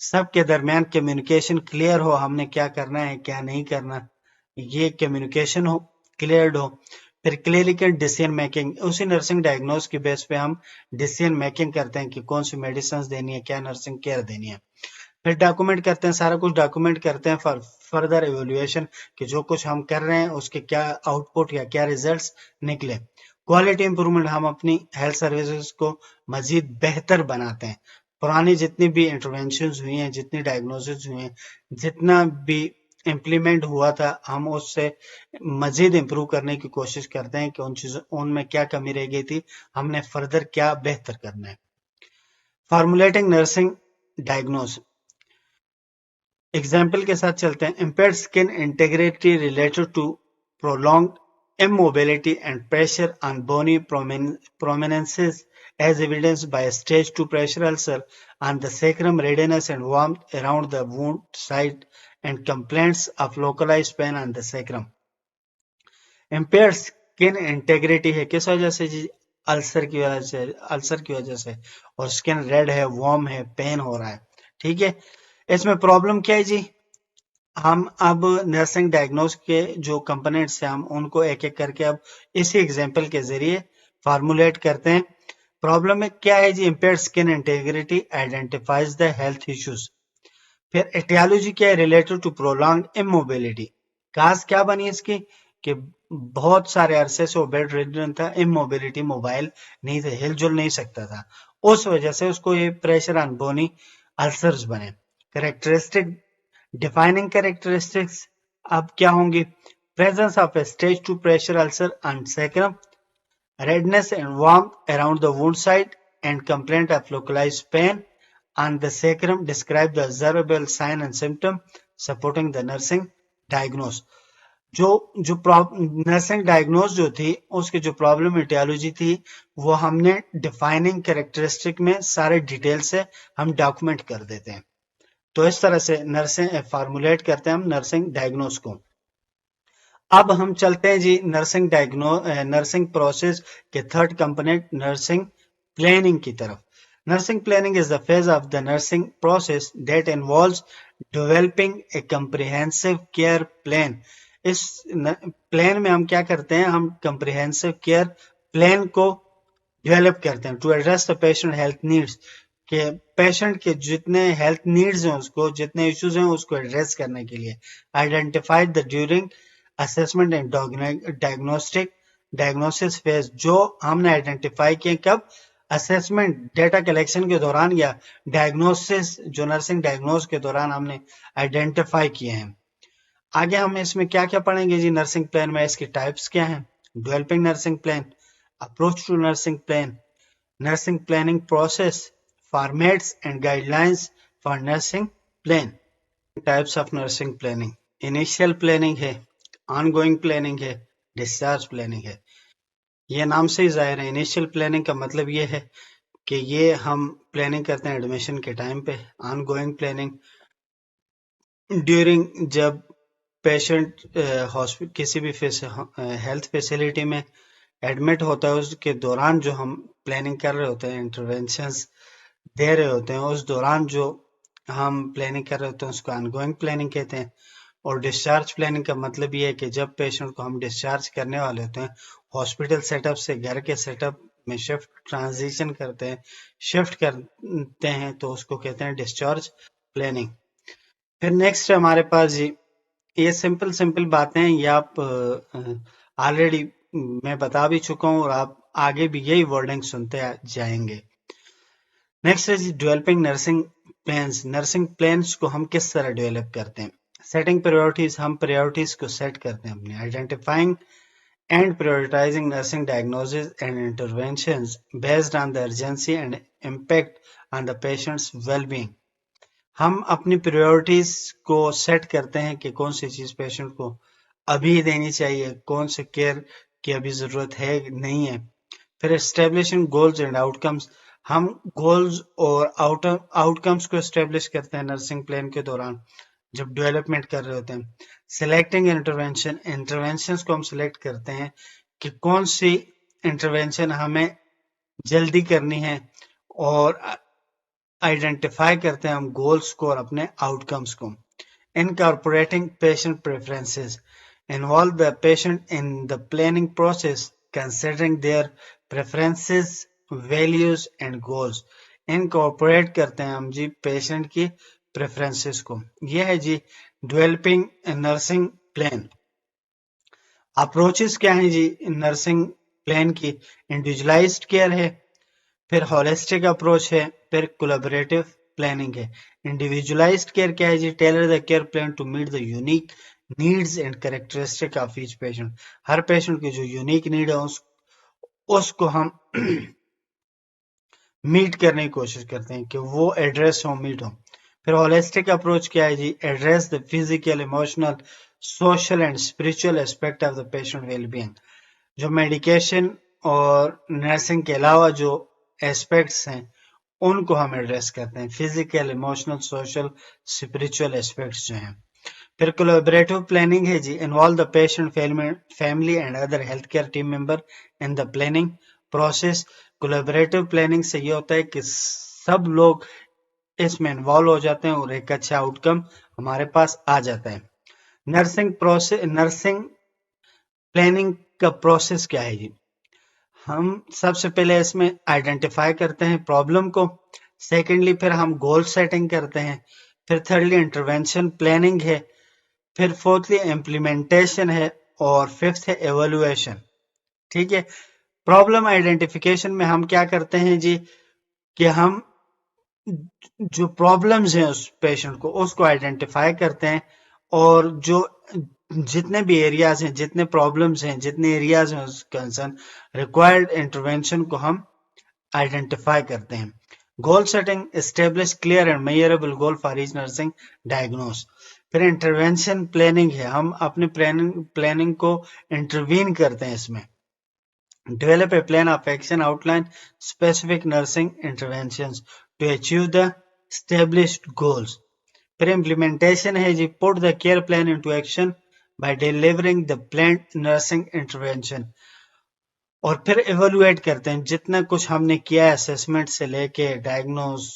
سب کے درمیان کمیونیکیشن کلیئر ہو، ہم نے کیا کرنا ہے کیا نہیں کرنا، یہ کمیونیکیشن ہو، کلیئرڈ ہو. پھر کلینکل ڈیسیژن میکنگ، اسی نرسنگ ڈائگنوز کی بیس پہ ہم ڈیسیژن میکنگ کرتے ہیں کہ کون سی میڈیسنز دینی ہے، کیا نرسنگ کیئر دینی ہے. پھر ڈاکومنٹ کرتے ہیں، سارا کچھ ڈاکومنٹ کرتے ہیں فار فردر ایویلویشن کہ جو کچھ ہم کر رہے ہیں اس کے کیا آؤٹ پٹ یا کیا ریزلٹس نکلے. کوالٹی امپرومنٹ، ہم اپنی ہیلتھ سروسز کو مزید بہتر بناتے ہیں. پرانی جتنی بھی انٹروینشنز ہوئی ہیں، جتنی ڈائگنوسز ہوئی ہیں، جتنا بھی امپلیمنٹ ہوا تھا، ہم اس سے مزید امپروو کرنے کی کوشش کرتے ہیں کہ ان میں کیا کمی رہ گئی تھی، ہم نے فردر کیا بہتر کرنا ہے. فارمولیٹنگ نرسنگ ڈائگنوز، ایگزامپل کے ساتھ چلتے ہیں. Impaired skin integrity related to prolonged immobility and pressure on bony prominences as evidenced by a stage 2 pressure ulcer on the sacrum, redness and warmth around the wound site and complaints of localized pain on the sacrum. Impaired skin integrity ہے کس وجہ سے جی؟ السر کی وجہ سے، اور سکن red ہے، وارم ہے، پین ہو رہا ہے. ٹھیک ہے، اس میں پرابلم کیا ہے جی؟ ہم اب نرسنگ ڈائگنوز کے جو کمپوننٹس ہیں ہم ان کو ایک ایک کر کے اب اسی ایگزامپل کے ذریعے فارمولیٹ کرتے ہیں. پرابلم کیا ہے جی؟ Impaired skin integrity identifies the health issues. پھر ایٹیالوجی کیا ہے؟ Related to prolonged immobility. Cause کیا بنی اس کی؟ کہ بہت سارے عرصے سے وہ بیڈ ریڈن تھا، اموبیلٹی، موبائل نہیں تھا، ہل جل نہیں سکتا تھا، اس وجہ سے اس کو یہ پریشر آن بونی السرز بنے. کریکٹرسٹک، ڈیفائننگ کریکٹرسٹکس اب کیا ہوں گی؟ presence of a stage 2 pressure ulcer on sacrum, redness and warmth around the wound site and complaint of localized pain on the sacrum describe the observable sign and symptom supporting the nursing diagnose. جو nursing diagnose جو تھی اس کی جو problem ایٹیالوجی تھی وہ ہم نے defining characteristic میں سارے ڈیٹیل سے ہم ڈاکومنٹ کر دیتے ہیں. تو اس طرح سے نرسنگ فارمولیٹ کرتے ہیں ہم نرسنگ ڈائگنوز کو. اب ہم چلتے ہیں جی نرسنگ پروسیس کے تھرڈ کمپوننٹ نرسنگ پلاننگ کی طرف. Nursing planning is the phase of the nursing process that involves developing a comprehensive care plan. اس پلان میں ہم کیا کرتے ہیں؟ ہم comprehensive care plan کو ڈیولپ کرتے ہیں to address the patient health needs, کہ پیشنٹ کے جتنے ہیلتھ نیڈز ہیں، اس کو جتنے ایشوز ہیں اس کو ایڈریس کرنے کے لیے. Identified the during assessment and diagnosis phase, جو ہم نے آئیڈینٹیفائی کیے کب؟ اسسمنٹ ڈیٹا کلیکشن کے دوران یا ڈائگنوسس جو نرسنگ ڈائگنوز کے دوران ہم نے آئیڈینٹیفائی کیے ہیں. آگے ہم اس میں کیا کیا پڑھیں گے جی؟ نرسنگ پلان میں اس کی ٹائپس کیا ہیں؟ Developing nursing plan, approach to nursing plan, nursing planning process, formats and guidelines for nursing plan. Types of nursing planning, initial planning ہے، آن گوئنگ پلاننگ ہے، ڈسچارج پلاننگ ہے. یہ نام سے ہی ظاہر ہے، انیشیل پلاننگ کا مطلب یہ ہے کہ یہ ہم پلاننگ کرتے ہیں ایڈمیشن کے ٹائم پہ. آن گوئنگ پلاننگ ڈیورنگ، جب پیشنٹ کسی بھی ہیلتھ فیسلٹی میں ایڈمٹ ہوتا ہے اس کے دوران جو ہم پلاننگ کر رہے ہوتے ہیں انٹروینشنز دے رہے ہوتے ہیں اس دوران جو ہم پلاننگ کر رہے ہوتے ہیں اس کو آن گوئنگ پلاننگ کہتے ہیں. اور ڈسچارج پلاننگ کا مطلب یہ ہے کہ جب پیشنٹ کو ہم ڈسچارج کرنے والے ہوتے ہیں ہاسپٹل سیٹ اپ سے گھر کے سیٹ اپ میں ٹرانزیشن شفٹ کرتے ہیں تو اس کو کہتے ہیں ڈسچارج پلاننگ. پھر نیکسٹ ہمارے پاس جی یہ سمپل باتیں یہ آپ آلریڈی میں بتا بھی چکا ہوں اور آپ آگے بھی یہی ورڈنگ سنتے جائیں گے. نیکسٹ ہے جی developing nursing plans. Nursing plans کو ہم کس طرح ڈیولپ کرتے ہیں؟ Setting priorities. ہم پریورٹیز کو سیٹ کرتے ہیں اپنے. Identifying and prioritising nursing diagnoses and interventions based on the urgency and impact on the patients well being. ہم اپنی پریورٹیز کو سیٹ کرتے ہیں کہ کون سی چیز پیشنٹ کو ابھی دینی چاہیے، کون سے کیئر کی ابھی ضرورت ہے نہیں ہے. پھر establishing goals and out comes. ہم گولز اور آؤٹ کمز کو اسٹیبلش کرتے ہیں نرسنگ پلان کے دوران جب ڈیولپمنٹ کر رہے ہوتے ہیں. Selecting intervention. انٹرونشنز کو ہم سلیکٹ کرتے ہیں کہ کون سی انٹرونشن ہمیں جلدی کرنی ہے اور آئیڈینٹیفائی کرتے ہیں ہم گولز کو اور اپنے آؤٹ کمز کو. Incorporating patient preferences. Involve the patient in the planning process considering their preferences values and goals. Incorporate کرتے ہیں ہم جی پیشنٹ کی پریفرنسز کو. یہ ہے جی ڈیولپنگ نرسنگ پلان. اپروچز کیا ہیں جی نرسنگ پلان کی؟ انڈیویجولائزڈ کیئر ہے، پھر ہولسٹک اپروچ ہے، پھر کولیبریٹو پلاننگ ہے. انڈیویجولائزڈ کیئر کیا ہے جی؟ Tailor the care plan to meet the unique needs and characteristic of each patient. ہر پیشنٹ کی جو یونیک نیڈ ہے اس کو ہم میٹ کرنے کی کوشش کرتے ہیں کہ وہ ایڈریس ہو، میٹ ہو. پھر ہولسٹک اپروچ کیا ہے جی؟ Address the physical, emotional, social and spiritual aspect of the patient well being. جو میڈیکیشن اور نرسنگ کے علاوہ جو اسپیکٹس ہیں ان کو ہم ایڈریس کرتے ہیں، physical, emotional, social, spiritual aspects جو ہیں. پھر کولیبریٹو پلاننگ ہے جی. Involve the patient, family and other health care team member in the planning process. Collaborative planning سے یہ ہوتا ہے کہ سب لوگ اس میں انوالو ہو جاتے ہیں اور ایک اچھا آؤٹ کم ہمارے پاس آ جاتا ہے. نرسنگ پلاننگ کا پروسیس کیا ہے جی؟ ہم سب سے پہلے اس میں آئیڈینٹیفائی کرتے ہیں پرابلم کو. سیکنڈلی پھر ہم گول سیٹنگ کرتے ہیں. پھر تھرڈلی انٹرونشن پلاننگ ہے. پھر فورتھلی امپلیمنٹیشن ہے. اور ففتھ ہے ایویلویشن. ٹھیک ہے. پرابلم آئیڈینٹیفیکیشن میں ہم کیا کرتے ہیں جی کہ ہم جو پرابلمز ہیں اس پیشنٹ کو اس کو آئیڈینٹیفائی کرتے ہیں اور جو جتنے بھی ایریاز ہیں، جتنے پرابلمز ہیں، جتنے ایریاز ہیں اس کنسرن ریکوائرڈ انٹرونشن کو ہم آئیڈینٹیفائی کرتے ہیں. Goal setting. Establish clear and measurable goal for each nursing diagnose. پھر انٹرونشن پلاننگ ہے. ہم اپنے پلاننگ کو انٹروین کرتے ہیں اس میں. Develop a plan of action outline specific nursing interventions to achieve the established goals. پھر امپلیمنٹیشن ہے جی. Put the care plan into action by delivering the planned nursing intervention. اور پھر ایویلویٹ کرتے ہیں جتنا کچھ ہم نے کیا ہے اسیسمنٹ سے لے کے ڈائگنوز،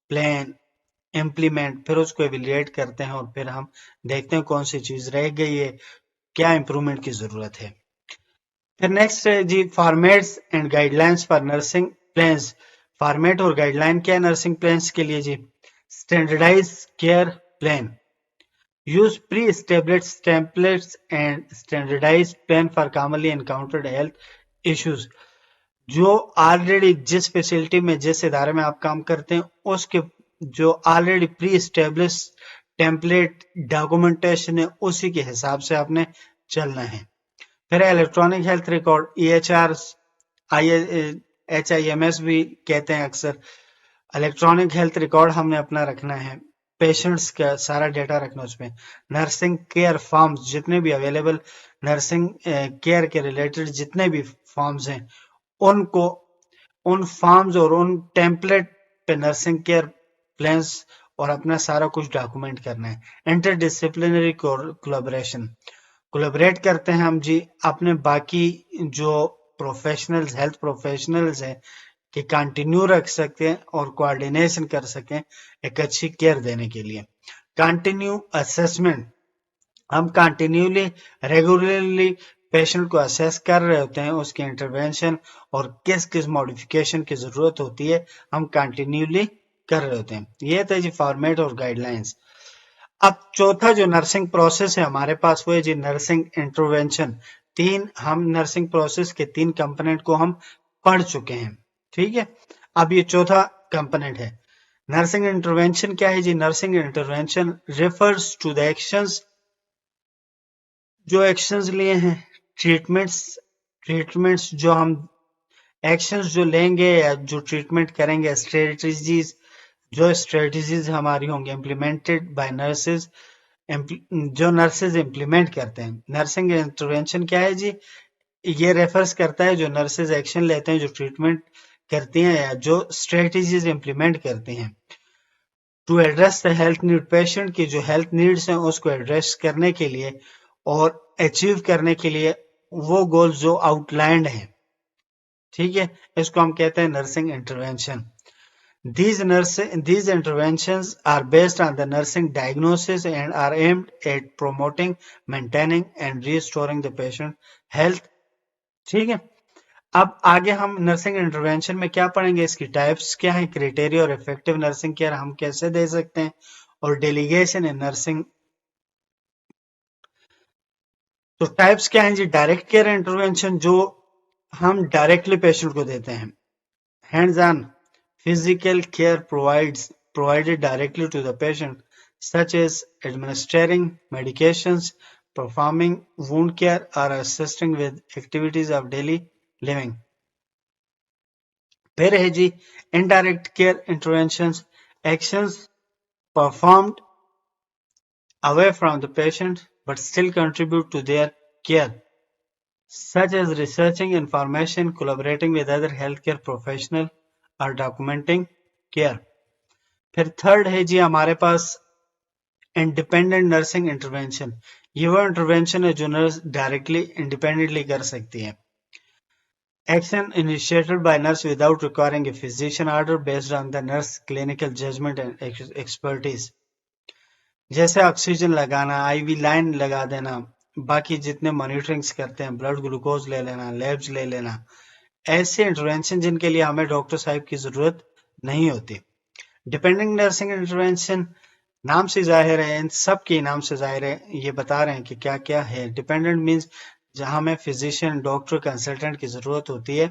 پلان، امپلیمنٹ، پھر اس کو ایویلویٹ کرتے ہیں اور پھر ہم دیکھتے ہیں کون سی چیز رہ گئی ہے، کیا امپرومنٹ کی ضرورت ہے. پھر نیکسٹ ہے جی formats and guidelines for nursing plans. Format اور گائیڈ لائن کیا ہے نرسنگ پلانس کے لیے جی؟ Standardised care plan. Use pre established templates and standardised plan for commonly encountered health issues. جو آلریڈی جس فیسلٹی میں، جس ادارے میں آپ کام کرتے ہیں اس کے جو آلریڈی پری اسٹیبلش ٹیمپلیٹ ڈاکومنٹیشن ہے اسی کے حساب سے آپ نے چلنا ہے. پھر electronic health record, EHR، HIMS بھی کہتے ہیں اکثر. الیکٹرانک ہیلتھ ریکارڈ ہم نے اپنا رکھنا ہے، پیشنٹس کا سارا ڈیٹا رکھنا اس میں. نرسنگ کیئر فارمز جتنے بھی اویلیبل نرسنگ کیئر کے ریلیٹڈ جتنے بھی فارمز ہیں ان فارمز اور ان ٹیمپلیٹ پہ نرسنگ کیئر پلانس اور اپنا سارا کچھ ڈاکومنٹ کرنا ہے. Inter disciplinary collaboration. کولیبریٹ کرتے ہیں ہم جی اپنے باقی جو پروفیشنلز، ہیلتھ پروفیشنلز ہیں کہ کنٹینیو رکھ سکیں اور کوآرڈینیشن کر سکیں ایک اچھی کیئر دینے کے لیے. کنٹینیو اسسمنٹ، ہم کنٹینیولی ریگولرلی پیشنٹ کو اسیس کر رہے ہوتے ہیں، اس کی انٹروینشن اور کس کس موڈیفکیشن کی ضرورت ہوتی ہے ہم کنٹینیولی کر رہے ہوتے ہیں. یہ تھا جی فارمیٹ اور گائیڈ لائنس. اب چوتھا جو نرسنگ پروسیس ہے ہمارے پاس وہ ہے جی نرسنگ انٹروینشن. ہم نرسنگ پروسیس کے 3 کمپوننٹ کو ہم پڑھ چکے ہیں. ٹھیک ہے، اب یہ چوتھا کمپوننٹ ہے. نرسنگ انٹروینشن کیا ہے جی؟ Nursing intervention refers to the actions, جو ایکشنز لیے ہیں، ٹریٹمنٹس جو ہم ایکشنز جو لیں گے یا جو ٹریٹمنٹ کریں گے، اسٹریٹجیز ہماری ہوں گے امپلیمنٹڈ بائی نرسز، جو نرسز امپلیمنٹ کرتے ہیں. نرسنگ انٹروینشن کیا ہے جی؟ یہ ریفرز کرتا ہے جو نرسز ایکشن لیتے ہیں، جو ٹریٹمنٹ کرتی ہیں یا جو اسٹریٹجیز امپلیمنٹ کرتی ہیں to address the health need patient کی جو ہیلتھ نیڈس ہیں اس کو ایڈریس کرنے کے لیے اور اچیو کرنے کے لیے وہ گول جو آؤٹ لائنڈ ہیں. ٹھیک ہے، اس کو ہم کہتے ہیں nursing intervention. These interventions are based on the nursing diagnosis and are aimed at promoting, maintaining and restoring the patient health. ٹھیک ہے، اب آگے ہم نرسنگ انٹروینشن میں کیا پڑھیں گے، اس کی ٹائپس کیا ہیں، کریٹیریا اور افیکٹو نرسنگ کیئر ہم کیسے دے سکتے ہیں، اور ڈیلیگیشن ان نرسنگ. تو ٹائپس کیا ہیں جی؟ ڈائریکٹ کیئر انٹروینشن جو ہم ڈائریکٹلی پیشنٹ کو دیتے ہیں. Hands on physical care provided directly to the patient, such as administering medications, performing wound care, or assisting with activities of daily living. پھر ہے جی indirect care interventions, actions performed away from the patient but still contribute to their care, such as researching information, collaborating with other healthcare professionals, اور ڈاکومنٹنگ care. پھر third ہے جی ہمارے پاس independent nursing intervention. یہ وہ intervention ہے جو نرس ڈائریکٹلی انڈیپینڈنٹلی کر سکتی ہے. Action initiated by nurse without requiring a physician order based on the nurse clinical judgment and expertise. جیسے آکسیجن لگانا، آئی وی لائن لگا دینا، باقی جتنے مانیٹرنگس کرتے ہیں، بلڈ گلوکوز لے لینا، لیبس لے لینا، ایسے انٹروینشن جن کے لیے ہمیں ڈاکٹر صاحب کی ضرورت نہیں ہوتی. ڈیپینڈنٹ نرسنگ انٹروینشن نام سے ظاہر ہے، ان سب کے نام سے ظاہر ہے، یہ بتا رہے ہیں کہ کیا کیا ہے. ڈیپینڈنٹ مینز جہاں ہمیں فزیشین، ڈاکٹر، کنسلٹنٹ کی ضرورت ہوتی ہے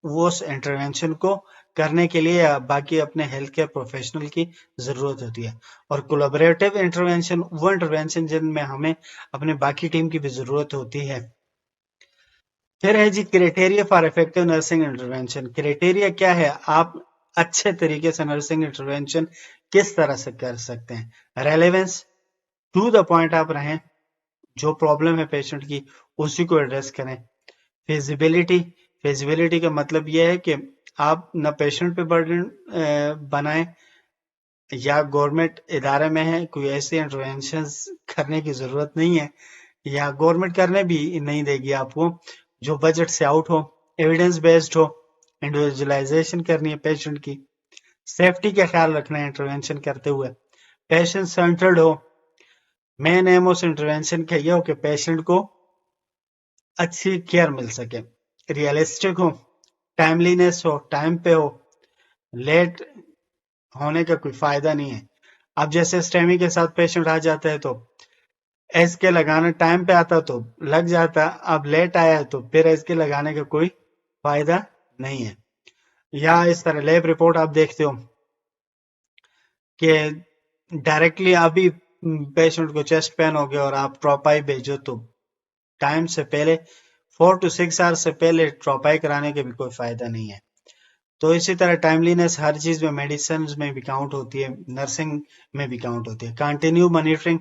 وہ اس انٹروینشن کو کرنے کے لیے یا باقی اپنے ہیلتھ کیئر پروفیشنل کی ضرورت ہوتی ہے. اور کولیبریٹو انٹروینشن وہ انٹروینشن جن میں ہمیں اپنے باقی ٹیم کی بھی ضرورت ہوتی ہے. پھر ہے جی criteria for effective nursing intervention. Criteria کیا ہے؟ آپ اچھے طریقے سے نرسنگ انٹروینشن کس طرح سے کر سکتے ہیں. ریلیونس، ٹو دا پوائنٹ آپ رہیں، جو پرابلم ہے پیشنٹ کی اسی کو ایڈریس کریں. فیزیبلٹی کا مطلب یہ ہے کہ آپ نہ پیشنٹ پہ برڈن بنائیں یا گورنمنٹ ادارے میں ہے کوئی ایسے انٹروینشن کرنے کی ضرورت نہیں ہے یا گورنمنٹ کرنے بھی نہیں دے گی آپ کو جو بجٹ سے آؤٹ ہو، ایویڈنس بیسڈ ہو، انڈیویجولائزیشن کرنی ہے پیشنٹ کی، سیفٹی کا خیال رکھنا ہے انٹروینشن کرتے ہوئے، پیشنٹ سینٹرڈ ہو. مین ایم اس انٹروینشن کا یہ ہو کہ پیشنٹ کو اچھی کیئر مل سکے، ریئلسٹک ہو، ٹائملینس ہو، ٹائم پہ ہو، لیٹ ہونے کا کوئی فائدہ نہیں ہے. اب جیسے اسٹیمی کے ساتھ پیشنٹ آ جاتا ہے تو ایس کے لگانا ٹائم پہ آتا تو لگ جاتا، اب لیٹ آیا تو پھر ایس کے لگانے کا کوئی فائدہ نہیں ہے. یا اس طرح لیب رپورٹ آپ دیکھتے ہو کہ ڈائریکٹلی ابھی پیشنٹ کو چیسٹ پین ہو گیا اور آپ ٹراپائی بھیجو تو ٹائم سے پہلے 4 to 6 hours سے پہلے ٹراپائی کرانے کے بھی کوئی فائدہ نہیں ہے. تو اسی طرح ٹائملینس ہر چیز میں، میڈیسنز میں بھی کاؤنٹ ہوتی ہے، نرسنگ میں بھی کاؤنٹ ہوتی ہے. Continue monitoring,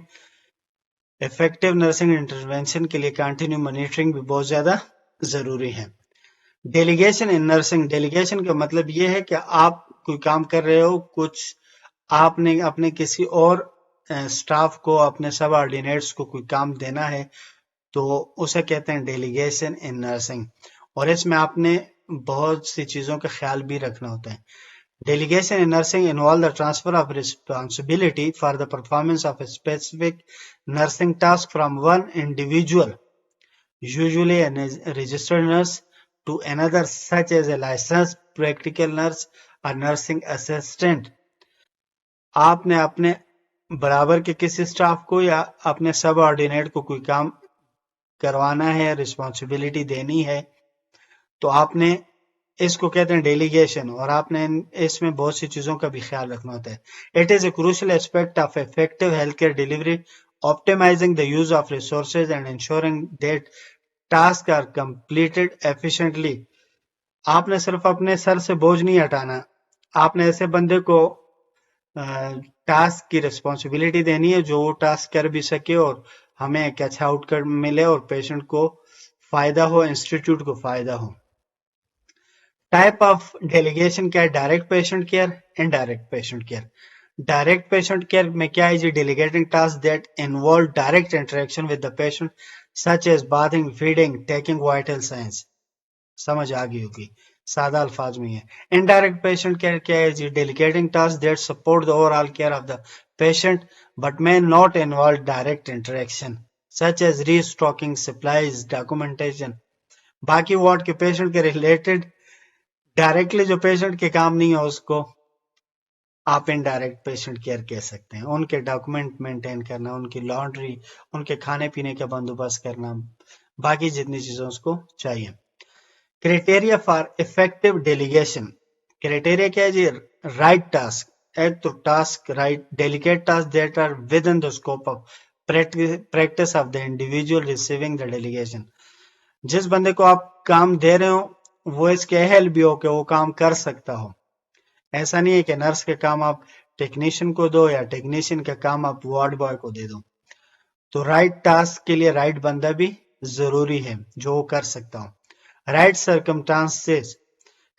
effective nursing intervention کے لیے کنٹینیو مانیٹرنگ بھی بہت زیادہ ضروری ہے. ڈیلیگیشن ان نرسنگ، ڈیلیگیشن کا مطلب یہ ہے کہ آپ کوئی کام کر رہے ہو، کچھ آپ نے اپنے کسی اور سٹاف کو، اپنے سب آرڈینیٹس کو کوئی کام دینا ہے تو اسے کہتے ہیں ڈیلیگیشن ان نرسنگ. اور اس میں آپ نے بہت سی چیزوں کا خیال بھی رکھنا ہوتا ہے. Delegation in nursing involve the transfer of responsibility for the performance of a specific nursing task from one individual, usually a registered nurse, to another, such as a licensed practical nurse or nursing assistant. آپ نے اپنے برابر کے کسی staff کو یا اپنے سب ordinate کو کوئی کام کروانا ہے، رسپانسبلٹی دینی ہے، تو آپ نے اس کو کہتے ہیں ڈیلیگیشن، اور آپ نے اس میں بہت سی چیزوں کا بھی خیال رکھنا ہوتا ہے. It is a crucial aspect of effective health care delivery, optimizing the use of resources and ensuring that task are completed efficiently. آپ نے صرف اپنے سر سے بوجھ نہیں ہٹانا، آپ نے ایسے بندے کو ٹاسک کی ریسپانسبلٹی دینی ہے جو وہ ٹاسک کر بھی سکے اور ہمیں ایک اچھا آؤٹ کم ملے اور پیشنٹ کو فائدہ ہو، انسٹیٹیوٹ کو فائدہ ہو. ٹائپ آف ڈیلیگیشن کیا ہے؟ Direct patient care, indirect patient care. Direct patient care میں کیا ہے جی؟ Delegating task that involve direct interaction with the patient such as bathing, feeding, taking vital signs. سمجھ آ گئی ہوگی، سادہ الفاظ میں ہے. انڈائریکٹ پیشنٹ کیئر کیا ہے جی؟ Delegating task that support the overall care of the patient but may not involve direct interaction such as restocking supplies, documentation. باقی وارڈ کے پیشنٹ کے ریلیٹڈ ڈائریکٹلی جو پیشنٹ کے کام نہیں ہو اس کو آپ انڈائریکٹ پیشنٹ کیئر کہہ سکتے ہیں. ان کے ڈاکومنٹ مینٹین کرنا، ان کی لانڈری، ان کے کھانے پینے کا بندوبست کرنا، باقی جتنی چیزیں اس کو چاہیے. Criteria for effective delegation. Criteria کیا ہے جی؟ Right task. ایٹ تو task right delegate task that are within the scope of practice of the individual receiving the delegation. جس بندے کو آپ کام دے رہے ہو وہ اس کے اہل بھی ہو کہ وہ کام کر سکتا ہو. ایسا نہیں ہے کہ نرس کے کام آپ ٹیکنیشین کو دو یا ٹیکنیشین کا کام آپ وارڈ بوائے کو دے دو. تو رائٹ ٹاسک کے لیے رائٹ بندہ بھی ضروری ہے جو وہ کر سکتا ہو. Right circumstances.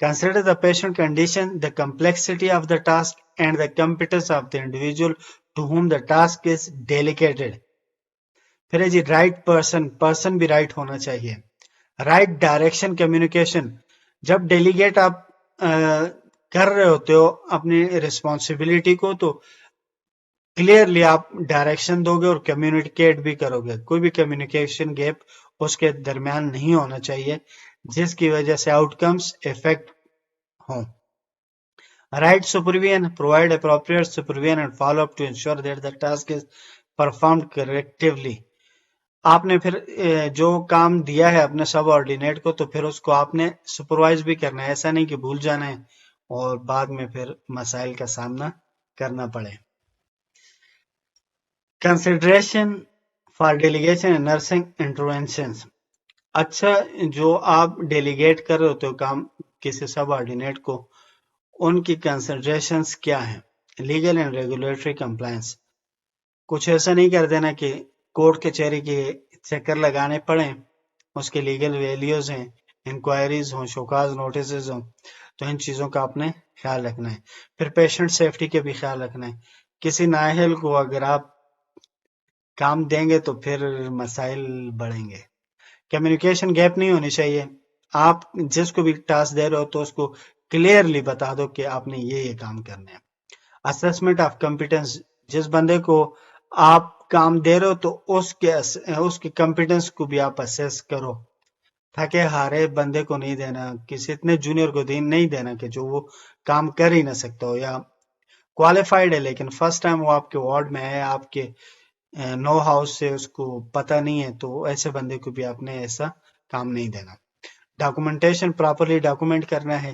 Consider the patient condition, the complexity of the task, and the competence of the individual to whom the task is delegated. پھر ہے جی رائٹ پرسن بھی رائٹ ہونا چاہیے. Right direction communication. جب ڈیلیگیٹ آپ کر رہے ہوتے ہو اپنی ریسپانسبلٹی کو تو کلیئرلی آپ ڈائریکشن دو گے اور کمیونیکیٹ بھی کرو گے. کوئی بھی کمیونیکیشن گیپ اس کے درمیان نہیں ہونا چاہیے جس کی وجہ سے آؤٹ کمز افیکٹ ہوں. Right supervision. Provide appropriate supervision and follow up to ensure that the task is performed correctly. آپ نے پھر جو کام دیا ہے اپنے سب آرڈینیٹ کو تو پھر اس کو آپ نے سپروائز بھی کرنا ہے. ایسا نہیں کہ بھول جانا ہے اور بعد میں پھر مسائل کا سامنا کرنا پڑے. Consideration for delegation in nursing interventions. اچھا جو آپ ڈیلیگیٹ کر رہے ہوتے ہو کام کسی سب آرڈینیٹ کو، ان کی کنسیڈریشنز کیا ہیں؟ Legal and regulatory compliance. کچھ ایسا نہیں کر دینا کہ کورٹ کچہری کے چکر لگانے پڑیں، اس کے لیگل ویلیوز ہیں، انکوائریز ہوں، شوکاز نوٹسز ہوں، تو ان چیزوں کا آپ نے خیال رکھنا ہے. پھر پیشنٹ سیفٹی کے بھی خیال رکھنا ہے. کسی نااہل کو اگر آپ کام دیں گے تو پھر مسائل بڑھیں گے. کمیونیکیشن گیپ نہیں ہونی چاہیے. آپ جس کو بھی ٹاسک دے رہے ہو تو اس کو کلیئرلی بتا دو کہ آپ نے یہ کام کرنا ہے. Assessment of competence. جس بندے کو آپ کام دے رہے ہو تو اس کے کمپیٹنس کو بھی آپ اسیس کرو. تھکے ہارے بندے کو نہیں دینا، کسی اتنے جونیئر کو نہیں دینا کہ جو وہ کام کر ہی نہ سکتا ہو، یا کوالیفائڈ ہے لیکن فرسٹ ٹائم وہ آپ کے وارڈ میں ہے، آپ کے نو ہاؤس سے اس کو پتہ نہیں ہے، تو ایسے بندے کو بھی آپ نے ایسا کام نہیں دینا. ڈاکومنٹیشن پراپرلی ڈاکومنٹ کرنا ہے.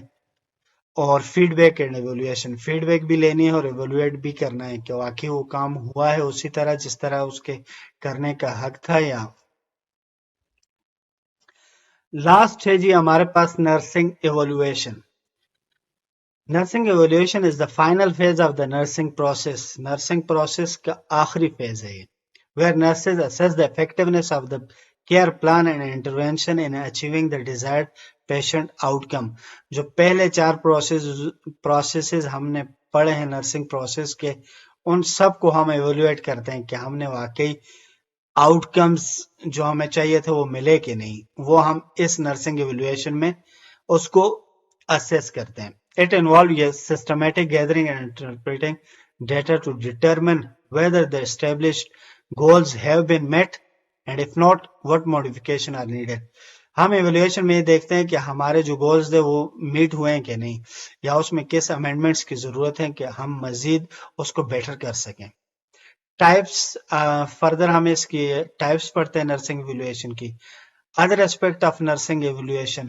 اور feedback and evaluation. Feedback بھی لینی ہے اور ایویلویٹ بھی کرنا ہے کہ واقعی وہ کام ہوا ہے اسی طرح جس طرح اس کے کرنے کا حق تھا. یا لاسٹ ہے جی ہمارے پاس nursing evaluation. Nursing evaluation is the final phase of the nursing process. Nursing process کا آخری فیز ہے یہ. where nurses assess the effectiveness of the care plan and intervention in achieving the desired patient outcome. جو پہلے 4 processes ہم نے پڑھے ہیں نرسنگ پروسیس کے، ان سب کو ہم ایویلویٹ کرتے ہیں کہ ہم نے واقعی آؤٹ کمز جو ہمیں چاہیے تھے وہ ملے کہ نہیں. وہ ہم اس نرسنگ ایویلویشن میں اس کو assess کرتے ہیں. It involves a systematic gathering and interpreting data to determine whether the established goals have been met and if not, what modification are needed. ہم ایویلویشن میں یہ دیکھتے ہیں کہ ہمارے جو گولز تھے وہ میٹ ہوئے ہیں کہ نہیں، یا اس میں کس امینڈمنٹس کی ضرورت ہے کہ ہم مزید اس کو بیٹر کر سکیں. ٹائپس فردر ہم اس کی ٹائپس پڑھتے ہیں نرسنگ ایویلویشن کی. Other aspect of nursing evaluation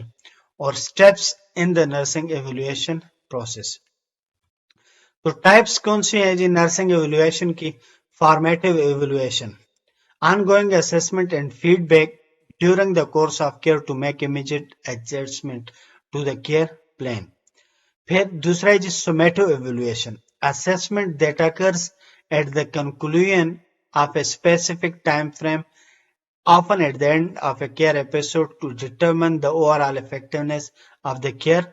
اور steps in the nursing evaluation process. تو ٹائپس کون سی ہیں جی نرسنگ ایویلویشن کی؟ Formative evaluation, ongoing assessment and feedback during the course of care to make immediate adjustment to the care plan. پھر دوسرا ہے جی summative evaluation, assessment that occurs at the conclusion of a specific time frame often at the end of a care episode to determine the overall effectiveness of the care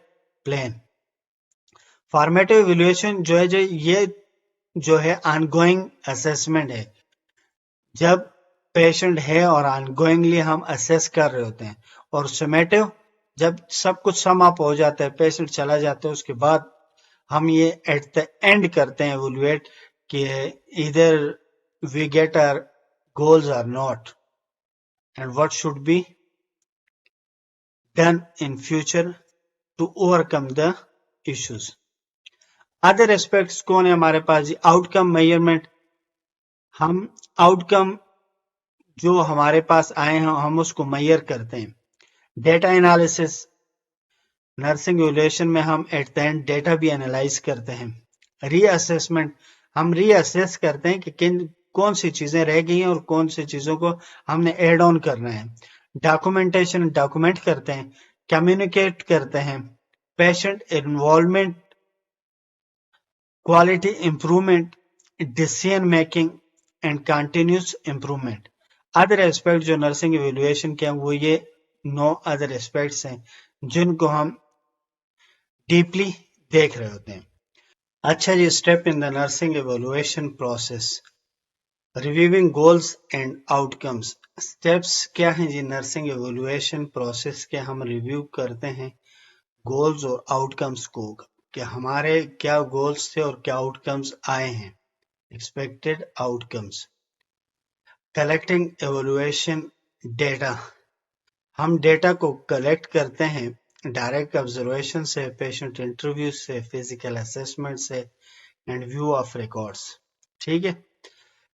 plan. Formative evaluation جو ہے یہ جو ہے on going assessment ہے، جب patient ہے اور آن گوئنگلی ہم اسیس کر رہے ہوتے ہیں. اور سمیٹو جب سب کچھ سم اپ ہو جاتا ہے، پیشنٹ چلا جاتا ہے، اس کے بعد ہم یہ ایٹ دا اینڈ کرتے ہیں ایویلویٹ کہ ادھر we get our goals or not and what should be done in future to overcome the issues. Other aspects کون ہے ہمارے پاس جی؟ Outcome measurement. ہم آؤٹ کم جو ہمارے پاس آئے ہیں ہم اس کو میئر کرتے ہیں. ڈیٹا انالیسس، نرسنگ ایویلویشن میں ہم ایٹ دا اینڈ ڈیٹا بھی انالائز کرتے ہیں. ری اسیسمنٹ، ہم ری اسیس کرتے ہیں کہ کون سی چیزیں رہ گئی ہیں اور کون سی چیزوں کو ہم نے ایڈ آن کرنا ہے. ڈاکومنٹیشن، ڈاکومنٹ کرتے ہیں. کمیونیکیٹ کرتے ہیں. Patient involvement, quality improvement, decision making and continuous improvement. Other aspect جو نرسنگ ایویلویشن کے ہیں وہ یہ 9 ادر ایسپیکٹس ہیں جن کو ہم ڈیپلی دیکھ رہے ہوتے ہیں. اچھا جی، step in the nursing evaluation process. Reviewing goals and outcomes. Steps کیا ہیں جی نرسنگ ایویلویشن پروسیس کے؟ ہم ریویو کرتے ہیں گولز اور آؤٹ کمز کو کہ ہمارے کیا گولز تھے اور کیا آؤٹ کمز آئے ہیں، expected out comes. Collecting evaluation data, ہم ڈیٹا کو کلیکٹ کرتے ہیں ڈائریکٹ آبزرویشن سے، پیشنٹ انٹرویو سے، فزیکل اسسمنٹ سے اینڈ ویو آف ریکارڈس. ٹھیک ہے.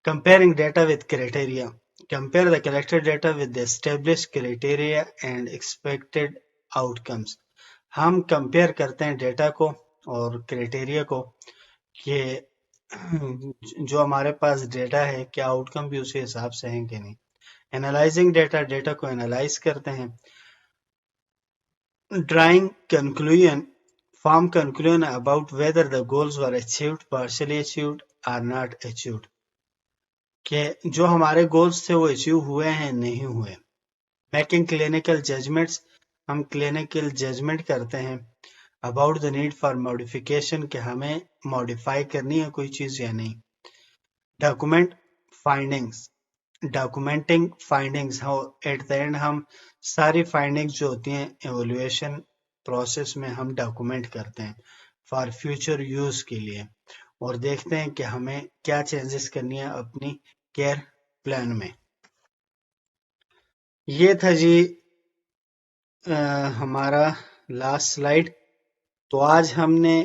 Comparing data with criteria. Compare the collected data with the established criteria and expected outcomes. ہم کمپیئر کرتے ہیں ڈیٹا کو اور کرائٹیریا کو کہ جو ہمارے پاس ڈیٹا ہے کیا آؤٹ کم بھی اسی حساب سے ہیں کہ نہیں. Analyzing data، ڈیٹا کو انالائز کرتے ہیں. Drawing conclusion، form conclusion about whether the goals were achieved, partially achieved or not achieved. کہ جو ہمارے گولز تھے وہ اچیو ہوئے ہیں نہیں ہوئے. میکنگ کلینکل ججمنٹس، ہم کلینکل ججمنٹ کرتے ہیں about the need for modification کہ ہمیں موڈیفائی کرنی ہے کوئی چیز یا نہیں. Document findings, documenting findings, at the end ہم ساری فائنڈنگس جو ہوتی ہیں ایویلویشن پروسیس میں ہم ڈاکومنٹ کرتے ہیں فار فیوچر یوز کے لیے، اور دیکھتے ہیں کہ ہمیں کیا چینجز کرنی ہے اپنی کیئر پلان میں. یہ تھا جی ہمارا لاسٹ سلائیڈ. تو آج ہم نے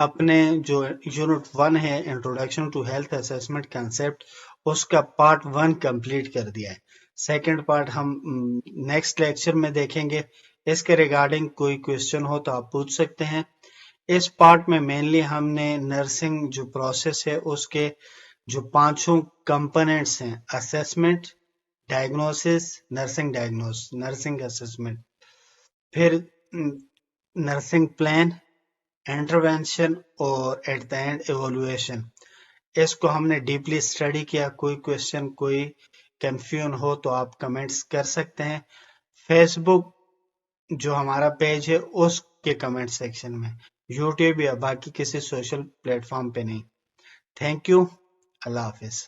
اپنے جو یونٹ 1 ہے introduction to health assessment concept, اس کا پارٹ 1 کمپلیٹ کر دیا ہے. سیکنڈ پارٹ ہم نیکسٹ لیکچر میں دیکھیں گے. اس کے ریگارڈنگ کوئی کوشچن ہو تو آپ پوچھ سکتے ہیں. اس پارٹ میں مینلی ہم نے نرسنگ جو پروسیس ہے اس کے جو 5 کمپوننٹس ہیں، assessment, diagnosis, nursing diagnose, nursing assessment, پھر نرسنگ پلان، انٹروینشن اور ایٹ دا اینڈ ایویلویشن، اس کو ہم نے ڈیپلی اسٹڈی کیا. کوئی کوشچن، کوئی کنفیوژن ہو تو آپ کمنٹس کر سکتے ہیں. فیس بک جو ہمارا پیج ہے اس کے کمنٹ سیکشن میں، یوٹیوب یا باقی کسی سوشل پلیٹ فارم پہ نہیں. Thank you. اللہ حافظ.